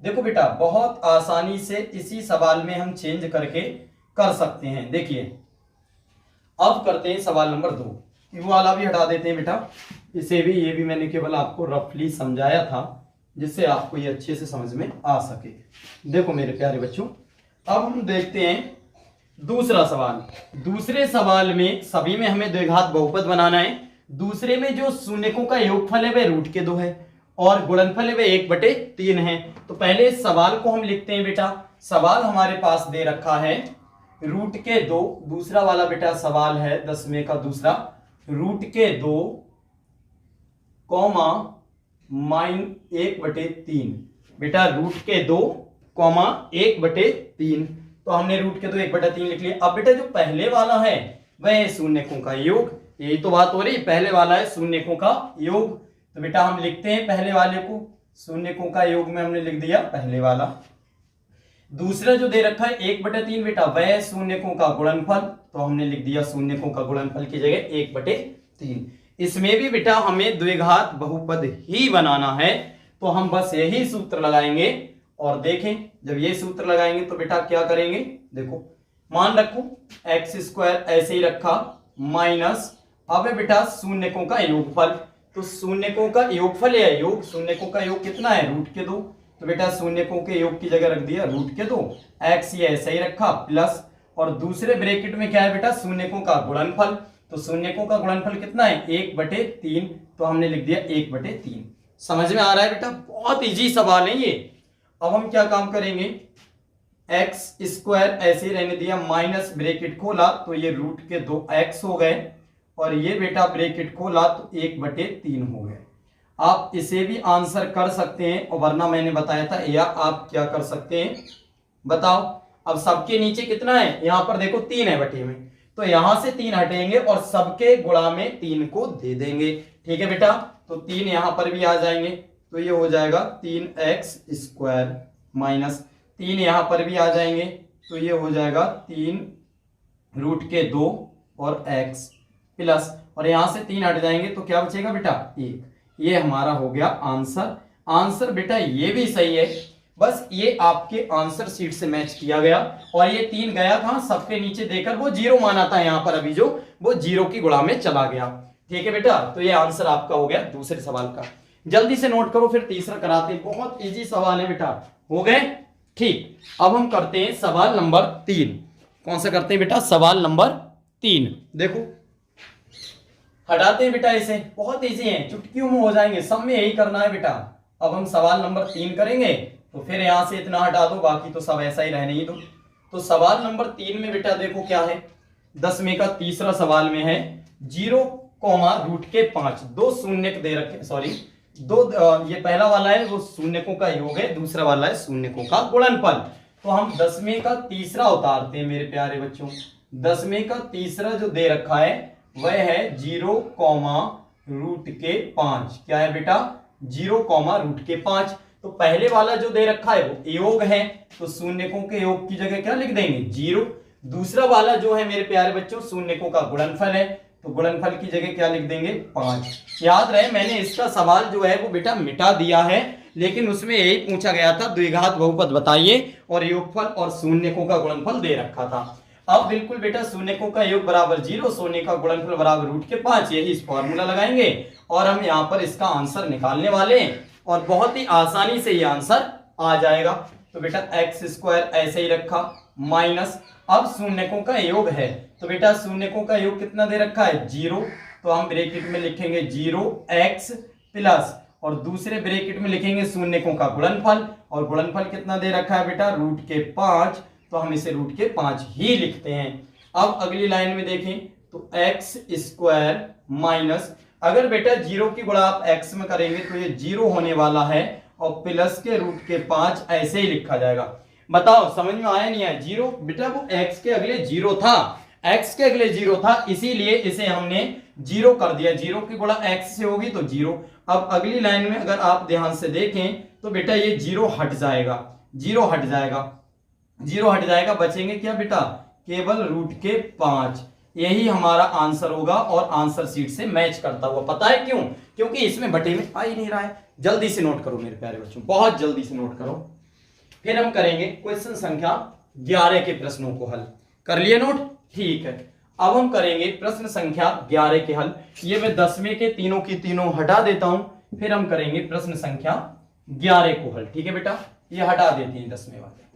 देखो बेटा बहुत आसानी से इसी सवाल में हम चेंज करके कर सकते हैं। देखिए अब करते हैं सवाल नंबर 2, वो वाला भी हटा देते हैं बेटा, इसे भी, ये भी मैंने केवल आपको रफली समझाया था जिससे आपको ये अच्छे से समझ में आ सके। देखो मेरे प्यारे बच्चों अब हम देखते हैं दूसरा सवाल। दूसरे सवाल में सभी में हमें द्विघात बहुपद बनाना है। दूसरे में जो शून्यकों का योगफल है वह रूट के 2 है और गुणनफल है वह 1/3 है। तो पहले इस सवाल को हम लिखते हैं बेटा। सवाल हमारे पास दे रखा है रूट के 2, दूसरा वाला बेटा सवाल है 10वें का दूसरा, रूट के 2 कॉमा -1/3 बेटा, रूट के 2 कॉमा 1/3। तो हमने रूट के 2 1/3 लिख लिया। अब बेटा जो पहले वाला है वह शून्यकों का योग, यही तो बात हो रही, पहले वाला है शून्यकों का योग। तो बेटा हम लिखते हैं पहले वाले को, शून्यकों का योग में हमने लिख दिया पहले वाला। दूसरा जो दे रखा है 1/3 बेटा वह शून्यकों का गुणनफल, तो हमने लिख दिया शून्यकों का गुणनफल की जगह 1/3। इसमें भी बेटा हमें द्विघात बहुपद ही बनाना है, तो हम बस यही सूत्र लगाएंगे। और देखें जब ये सूत्र लगाएंगे तो बेटा क्या करेंगे, देखो मान रखो x² ऐसे ही रखा माइनस, अब है बेटा शून्यकों का योगफल, तो शून्यकों का योगफल या योग, शून्यकों का योग कितना है रूट के 2, तो बेटा शून्यकों के योग की जगह रख दिया रूट के 2, x ये ऐसा ही रखा प्लस, और दूसरे ब्रैकेट में क्या है बेटा शून्यकों का गुणनफल, तो शून्यकों का गुणनफल कितना है 1/3, तो हमने लिख दिया 1/3। समझ में आ रहा है बेटा, बहुत इजी सवाल है ये। अब हम क्या काम करेंगे, x² ऐसे ही रहने दिया, माइनस ब्रैकेट खोला तो ये रूट के 2x हो गए, और ये बेटा ब्रैकेट खोला तो 1/3 हो गए। आप इसे भी आंसर कर सकते हैं, और वरना मैंने बताया था, या आप क्या कर सकते हैं बताओ। अब सबके नीचे कितना है, यहां पर देखो 3 है बटे में, तो यहां से 3 हटेंगे और सबके गुणा में 3 को दे देंगे। ठीक है बेटा, तो 3 यहां पर भी आ जाएंगे, तो ये हो जाएगा 3x² माइनस 3 यहां पर भी आ जाएंगे, तो ये हो जाएगा 3 रूट के 2 और x प्लस, और यहाँ से 3 हट जाएंगे तो क्या बचेगा बेटा 1। ये हमारा हो गया आंसर। आंसर बेटा ये भी सही है, बस ये आपके आंसर शीट से मैच किया गया। और ये 3 गया कहां, सबके नीचे देकर वो 0 माना था, यहाँ पर अभी जो वो 0 की गुणा में चला गया। ठीक है बेटा, तो ये आंसर आपका हो गया दूसरे सवाल का। जल्दी से नोट करो, फिर तीसरा कराते हैं। बहुत इजी सवाल है बेटा, हो गए ठीक। अब हम करते हैं सवाल नंबर 3। कौन सा करते हैं बेटा, सवाल नंबर 3। देखो हटाते हैं बेटा इसे, बहुत इजी है, चुटकियों में हो जाएंगे, सब में यही करना है बेटा। अब हम सवाल नंबर 3 करेंगे, तो फिर यहां से इतना हटा दो, बाकी तो सब ऐसा ही रहने ही दो। तो सवाल नंबर 3 में बेटा देखो क्या है, 10वें का तीसरा सवाल में है 0, रूट के 5, दो शून्य दे रखे, सॉरी दो, ये पहला वाला है वो शून्यकों का योग है, दूसरा वाला है शून्यकों का गुणनफल। तो हम 10वें का तीसरा उतारते हैं मेरे प्यारे बच्चों। 10वें का तीसरा जो दे रखा है वह है 0, रूट के 5। क्या है बेटा, 0, रूट के 5। तो पहले वाला जो दे रखा है वो योग है, तो शून्यकों के योग की जगह क्या लिख देंगे 0। दूसरा वाला जो है मेरे प्यारे बच्चों शून्यकों का गुणनफल है, तो गुणनफल की जगह क्या लिख देंगे 5। याद रहे मैंने इसका सवाल जो है वो बेटा मिटा दिया है, लेकिन उसमें यही पूछा गया था द्विघात बहुपद बताइए, और योगफल और शून्यकों का गुणनफल दे रखा था। अब बिल्कुल बेटा शून्यकों का योग बराबर 0, शून्य का गुणनफल बराबर रूट के 5, यही इस फॉर्मूला लगाएंगे और हम यहाँ पर इसका आंसर निकालने वाले हैं, और बहुत ही आसानी से ये आंसर आ जाएगा। तो बेटा x² ऐसे ही रखा, माइनस, अब शून्यकों का योग है, तो बेटा शून्यकों का योग कितना दे रखा है 0, तो हम ब्रैकेट में लिखेंगे 0x प्लस, और दूसरे ब्रैकेट में लिखेंगे शून्यकों का गुणनफल, और गुणनफल कितना दे रखा है बेटा रूट के 5, तो हम इसे रूट के 5 ही लिखते हैं। अब अगली लाइन में देखें तो x² माइनस, अगर बेटा 0 की गुणा आप x में करेंगे तो ये 0 होने वाला है, और प्लस के रूट के 5 ऐसे ही लिखा जाएगा। बताओ समझ में आया नहीं आया, 0 बेटा वो x के अगले 0 था, x के अगले 0 था, इसीलिए इसे हमने 0 कर दिया। 0 की गुणा x से होगी तो 0। अब अगली लाइन में अगर आप ध्यान से देखें तो बेटा ये 0 हट जाएगा, 0 हट जाएगा, 0 हट जाएगा, बचेंगे क्या बेटा केवल रूट के 5। यही हमारा आंसर होगा और आंसर शीट से मैच करता हुआ। पता है क्यों, क्योंकि इसमें बटे में आ ही नहीं रहा है। जल्दी से नोट करो मेरे प्यारे बच्चों, बहुत जल्दी से नोट करो। फिर हम करेंगे क्वेश्चन संख्या 11 के प्रश्नों को हल। कर लिए नोट, ठीक है। अब हम करेंगे प्रश्न संख्या 11 के हल। ये मैं 10वें के तीनों की तीनों हटा देता हूं, फिर हम करेंगे प्रश्न संख्या 11 को हल। ठीक है बेटा, ये हटा देते हैं 10वें वाले।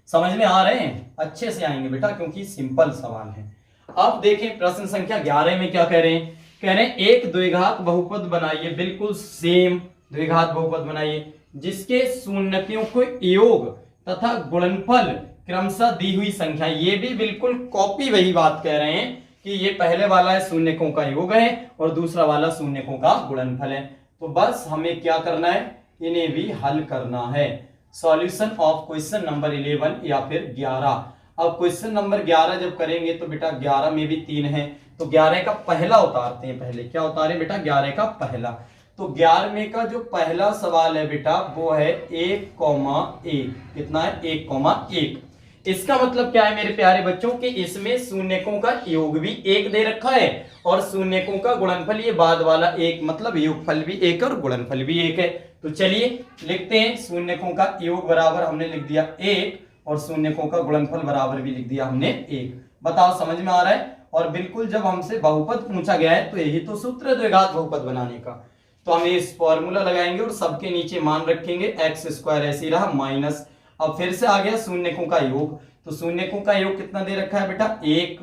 समझ में आ रहे हैं, अच्छे से आएंगे बेटा क्योंकि सिंपल सवाल है। अब देखें प्रश्न संख्या 11 में क्या कह रहे हैं, कह रहे हैं एक द्विघात बहुपद बनाइए, बिल्कुल सेम द्विघात बहुपद बनाइए जिसके शून्यकों को योग तथा गुणनफल क्रमशः दी हुई संख्या। ये भी बिल्कुल कॉपी वही बात कह रहे हैं कि ये पहले वाला है शून्यकों का योग है और दूसरा वाला शून्यकों का गुणनफल है। तो बस हमें क्या करना है, इन्हें भी हल करना है। सॉल्यूशन ऑफ क्वेश्चन नंबर 11 या फिर 11। अब क्वेश्चन नंबर 11 जब करेंगे तो बेटा 11 में भी 3 है, तो 11 का पहला उतारते हैं। पहले क्या उतारे बेटा 11 का पहला। तो 11वें का जो पहला सवाल है बेटा वो है 1,1। कितना है 1,1। इसका मतलब क्या है मेरे प्यारे बच्चों कि इसमें शून्यकों का योग भी 1 दे रखा है और शून्यकों का गुणनफल ये बाद वाला 1, मतलब योगफल भी 1 और गुणनफल भी 1 है। तो चलिए लिखते हैं, शून्यकों का योग बराबर हमने लिख दिया 1 और शून्यकों का गुणनफल बराबर भी लिख दिया हमने 1। बताओ समझ में आ रहा है। और बिल्कुल जब हमसे बहुपद पूछा गया है तो यही तो सूत्र है द्विघात बहुपद बनाने का। तो हम इस फॉर्मूला लगाएंगे और सबके नीचे मान रखेंगे, x² ऐसे ही रहा माइनस, अब फिर से आ गया शून्यकों का योग। तो शून्यकों का योग कितना दे रखा है बेटा 1,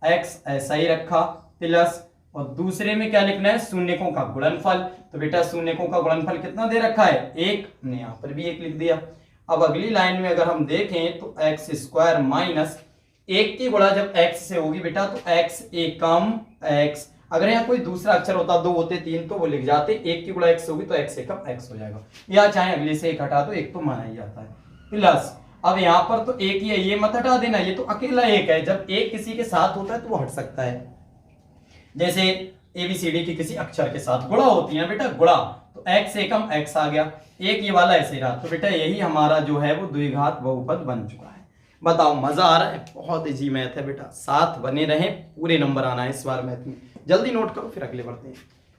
x ऐसा ही रखा प्लस, और दूसरे में क्या लिखना है शून्यकों का गुणनफल। तो बेटा शून्यकों का गुणनफल कितना दे रखा है 1, हमने यहाँ पर भी 1 लिख दिया। अब अगली लाइन में अगर हम देखें तो x² माइनस 1 की गुणा जब x से होगी बेटा तो x एकम x। अगर यहाँ कोई दूसरा अक्षर होता, 2 होते 3 तो वो लिख जाते, 1 की गुणा x होगी तो x एकम x हो जाएगा, या चाहे अगले से 1 हटा दो, 1 तो माना ही जाता है प्लस। अब यहाँ पर तो 1 ही है, ये मत हटा देना, ये तो अकेला 1 है। जब 1 किसी के साथ होता है तो वो हट सकता है, जैसे ABCD की किसी अक्षर के साथ गुणा होती है बेटा, गुणा, तो x एकम x आ गया, 1 ये वाला ऐसे रहा। तो बेटा यही हमारा जो है वो द्विघात बहुपद बन चुका है। बताओ मजा आ रहा है, बहुत इजी मैथ है बेटा, साथ बने रहें, पूरे नंबर आना है इस बार मैथ में। जल्दी नोट करो फिर अगले बढ़ते हैं।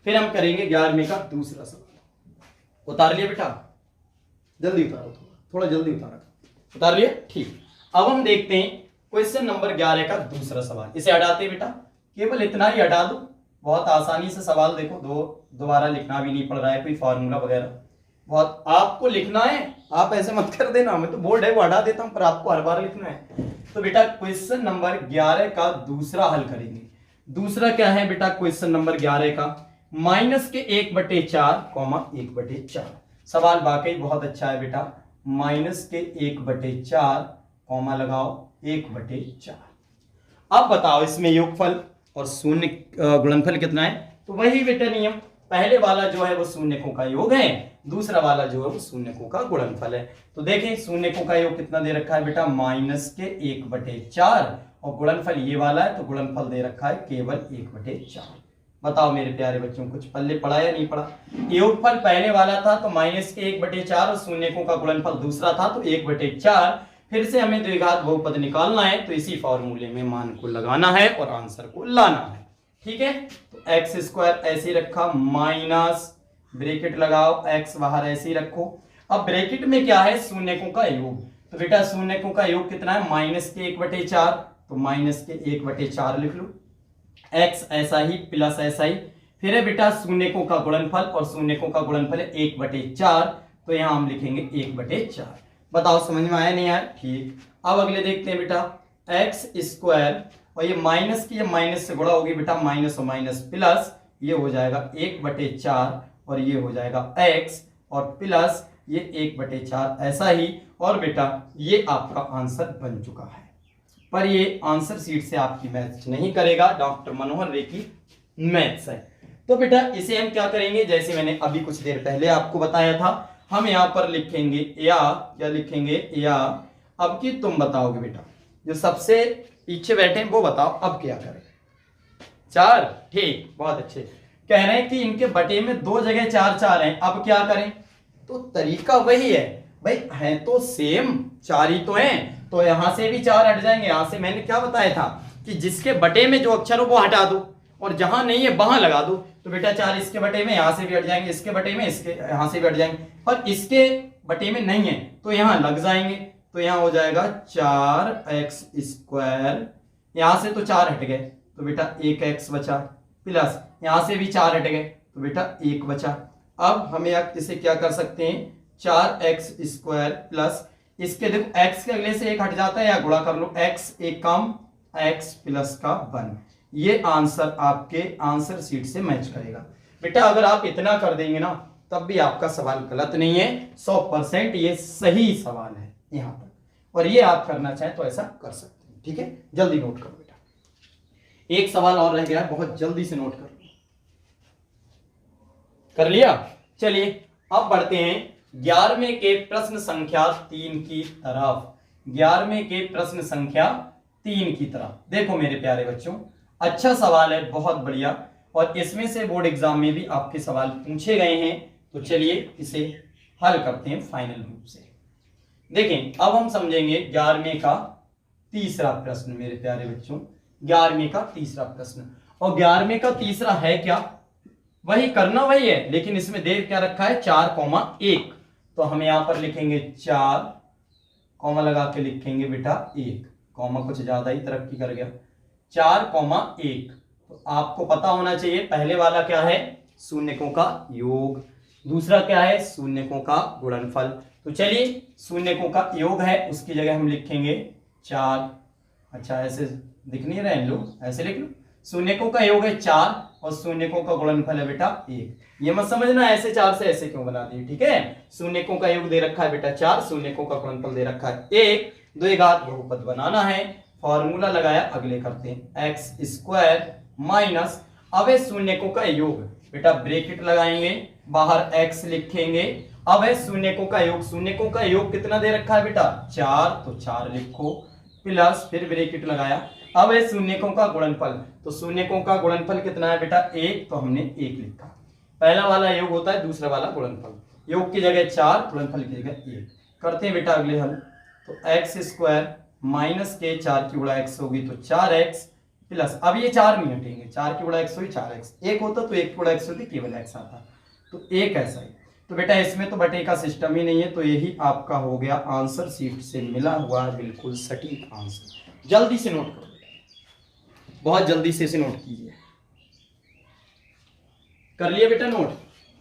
फिर हम करेंगे 11वें का दूसरा सवाल। उतार लिया बेटा? जल्दी उतारो, थोड़ा जल्दी उतार लिया, ठीक। अब हम देखते हैं क्वेश्चन नंबर 11 का दूसरा सवाल। इसे हटाते बेटा, केवल इतना ही हटा दो, बहुत आसानी से सवाल देखो, दोबारा लिखना भी नहीं पड़ रहा है कोई फॉर्मूला वगैरह, बहुत आपको लिखना है, आप ऐसे मत कर देना, मैं तो बोर्ड है वो हटा देता हूं पर आपको हर बार लिखना है। तो बेटा क्वेश्चन नंबर 11 का दूसरा हल करेंगे। दूसरा क्या है बेटा क्वेश्चन नंबर 11 का? माइनस के 1/4 1/4। सवाल वाकई बहुत अच्छा है बेटा। माइनस के 1/4 कॉमा लगाओ 1/4। अब बताओ इसमें योगफल और शून्य गुणनफल कितना है? तो वही बेटा नियम, पहले वाला जो है वो शून्यकों का योग है, दूसरा वाला जो है वो शून्यकों का गुणनफल है। तो देखें शून्यकों का योग कितना दे रखा है बेटा? माइनस के 1/4 और गुणनफल ये वाला है तो गुणनफल दे रखा है केवल 1/4। बताओ मेरे प्यारे बच्चों कुछ पल्ले पड़ा या नहीं पड़ा? योगफल पहले वाला था तो माइनस के 1/4 और शून्यकों का गुणनफल दूसरा था तो 1/4। फिर से हमें द्विघात बहुपद निकालना है तो इसी फॉर्मूले में मान को लगाना है और आंसर को लाना है। ठीक है, तो एक्स स्क्वायर ऐसे रखा, माइनस ब्रैकेट लगाओ, एक्स बाहर ऐसे ही रखो। अब ब्रैकेट में क्या है? शून्यकों का योग। तो बेटा शून्यकों का योग कितना है? माइनस के 1/4, तो माइनस के 1/4 लिख लो, एक्स ऐसा ही प्लस ऐसा ही। फिर है बेटा शून्यकों का गुणनफल और शून्यकों का गुणनफल है 1/4, तो यहां हम लिखेंगे 1/4। बताओ समझ में आया नहीं आया? ठीक। अब अगले देखते हैं बेटा एक्स स्क्वायर और ये माइनस की माइनस से गुणा होगी बेटा, माइनस और माइनस प्लस, ये हो जाएगा 1/4 और ये हो जाएगा एक्स और प्लस ये 1/4 ऐसा ही। और बेटा ये आपका आंसर बन चुका है, पर ये आंसर शीट से आपकी मैच नहीं करेगा, डॉक्टर मनोहर रे की मैथ्स है। तो बेटा इसे हम क्या करेंगे, जैसे मैंने अभी कुछ देर पहले आपको बताया था, हम यहाँ पर लिखेंगे या क्या लिखेंगे? या। अब की तुम बताओगे बेटा, जो सबसे पीछे बैठे हैं वो बताओ अब क्या करें? 4, ठीक, बहुत अच्छे। कह रहे हैं कि इनके बटे में 2 जगह 4 हैं, अब क्या करें? तो तरीका वही है भाई, है तो सेम, 4 ही तो हैं, तो यहां से भी 4 हट जाएंगे। यहां से मैंने क्या बताया था कि जिसके बटे में जो अक्षर हो वो हटा दो और जहां नहीं है वहां लगा दो। तो बेटा 4 इसके बटे में, यहां से भी हट जाएंगे, इसके बटे में, इसके यहां से भी हट जाएंगे, और इसके बटे में नहीं है तो यहां लग जाएंगे। तो यहां हो जाएगा 4x², यहां से तो 4 हट गए तो बेटा 1x बचा, प्लस यहां से भी 4 हट गए तो बेटा 1 बचा। अब हमें इसे क्या कर सकते हैं? 4x² प्लस इसके देखो x के अगले से 1 हट जाता है या गुणा कर लो, x 1 कम x प्लस का 1। ये आंसर आपके आंसर शीट से मैच करेगा। बेटा अगर आप इतना कर देंगे ना तब भी आपका सवाल गलत नहीं है, 100% ये सही सवाल है यहां तक, और ये आप करना चाहें तो ऐसा कर सकते हैं। ठीक है, जल्दी नोट करो बेटा, एक सवाल और रह गया, बहुत जल्दी से नोट कर लिया। चलिए अब बढ़ते हैं 11वें के प्रश्न संख्या 3 की तरफ। 11वें के प्रश्न संख्या 3 की तरफ देखो मेरे प्यारे बच्चों, अच्छा सवाल है, बहुत बढ़िया, और इसमें से बोर्ड एग्जाम में भी आपके सवाल पूछे गए हैं। तो चलिए इसे हल करते हैं फाइनल रूप से। देखें अब हम समझेंगे 11वें का तीसरा प्रश्न मेरे प्यारे बच्चों, 11वें का तीसरा प्रश्न। और 11वें का तीसरा है क्या? वही करना वही है, लेकिन इसमें दे क्या रखा है? 4,1। तो हम यहां पर लिखेंगे 4, कॉमा लगा के लिखेंगे बेटा 1, कॉमा कुछ ज्यादा ही तरक्की कर गया, 4,1। तो आपको पता होना चाहिए पहले वाला क्या है? शून्यकों का योग, दूसरा क्या है? शून्यकों का गुणनफल। तो चलिए शून्यकों का योग है उसकी जगह हम लिखेंगे 4। अच्छा ऐसे दिख नहीं रहे हैं लोग, ऐसे लिख लो, शून्यकों का योग है 4 और शून्यकों का गुणनफल है बेटा 1। ये मत समझना ऐसे 4 से ऐसे क्यों बना दिए, ठीक है? शून्यकों का योग दे रखा है बेटा 4, शून्यकों का गुणनफल दे रखा है 1, द्विघात बहुपद बनाना है, फॉर्मूला लगाया, अगले करते हैं x² माइनस, अब है शून्यकों का योग, बेटा ब्रैकेट लगाएंगे, बाहर x लिखेंगे। अब है शून्यकों का योग, शून्यकों का योग कितना दे रखा है बेटा? 4, तो 4 लिखो, प्लस फिर ब्रैकेट लगाया। अब है शून्यकों का गुणनफल, तो शून्यकों का गुणनफल कितना है बेटा? 1, तो हमने 1 लिखा। पहला वाला योग होता है, दूसरा वाला गुणनफल, योग की जगह 4, गुणनफल की जगह 1। करते हैं बेटा अगले हल। तो x² माइनस के 4 की गुणा x होगी तो 4x प्लस, अब ये 4 नहीं हटेंगे, 4 की बड़ा x हुई 4x, 1 होता तो 1 की बड़ा x होती केवल x आता, तो एक ऐसा ही। तो बेटा इसमें तो बटे का सिस्टम ही नहीं है, तो यही आपका हो गया आंसर शीट से मिला हुआ बिल्कुल सटीक आंसर। जल्दी से नोट करो, बहुत जल्दी से इसे नोट कीजिए। कर लिया बेटा नोट,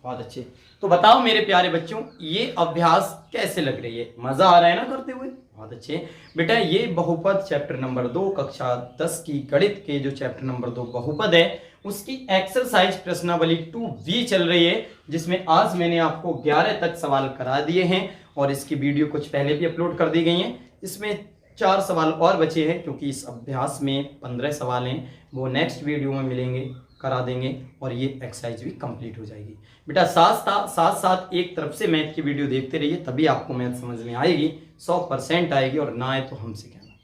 बहुत अच्छे। तो बताओ मेरे प्यारे बच्चों, ये अभ्यास कैसे लग रही है, मजा आ रहा है ना करते हुए? बहुत अच्छे बेटा। ये बहुपद चैप्टर नंबर 2 कक्षा 10 की गणित के जो चैप्टर नंबर 2 बहुपद है उसकी एक्सरसाइज प्रश्नावली 2B चल रही है, जिसमें आज मैंने आपको 11 तक सवाल करा दिए हैं और इसकी वीडियो कुछ पहले भी अपलोड कर दी गई है। इसमें 4 सवाल और बचे हैं, क्योंकि इस अभ्यास में 15 सवाल हैं, वो नेक्स्ट वीडियो में मिलेंगे, करा देंगे और ये एक्सरसाइज भी कंप्लीट हो जाएगी। बेटा साथ साथ एक तरफ से मैथ की वीडियो देखते रहिए, तभी आपको मैथ समझ में आएगी, 100% आएगी, और ना आए तो हमसे कहना।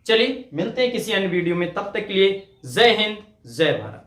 चलिए मिलते हैं किसी अन्य वीडियो में, तब तक के लिए जय हिंद जय भारत।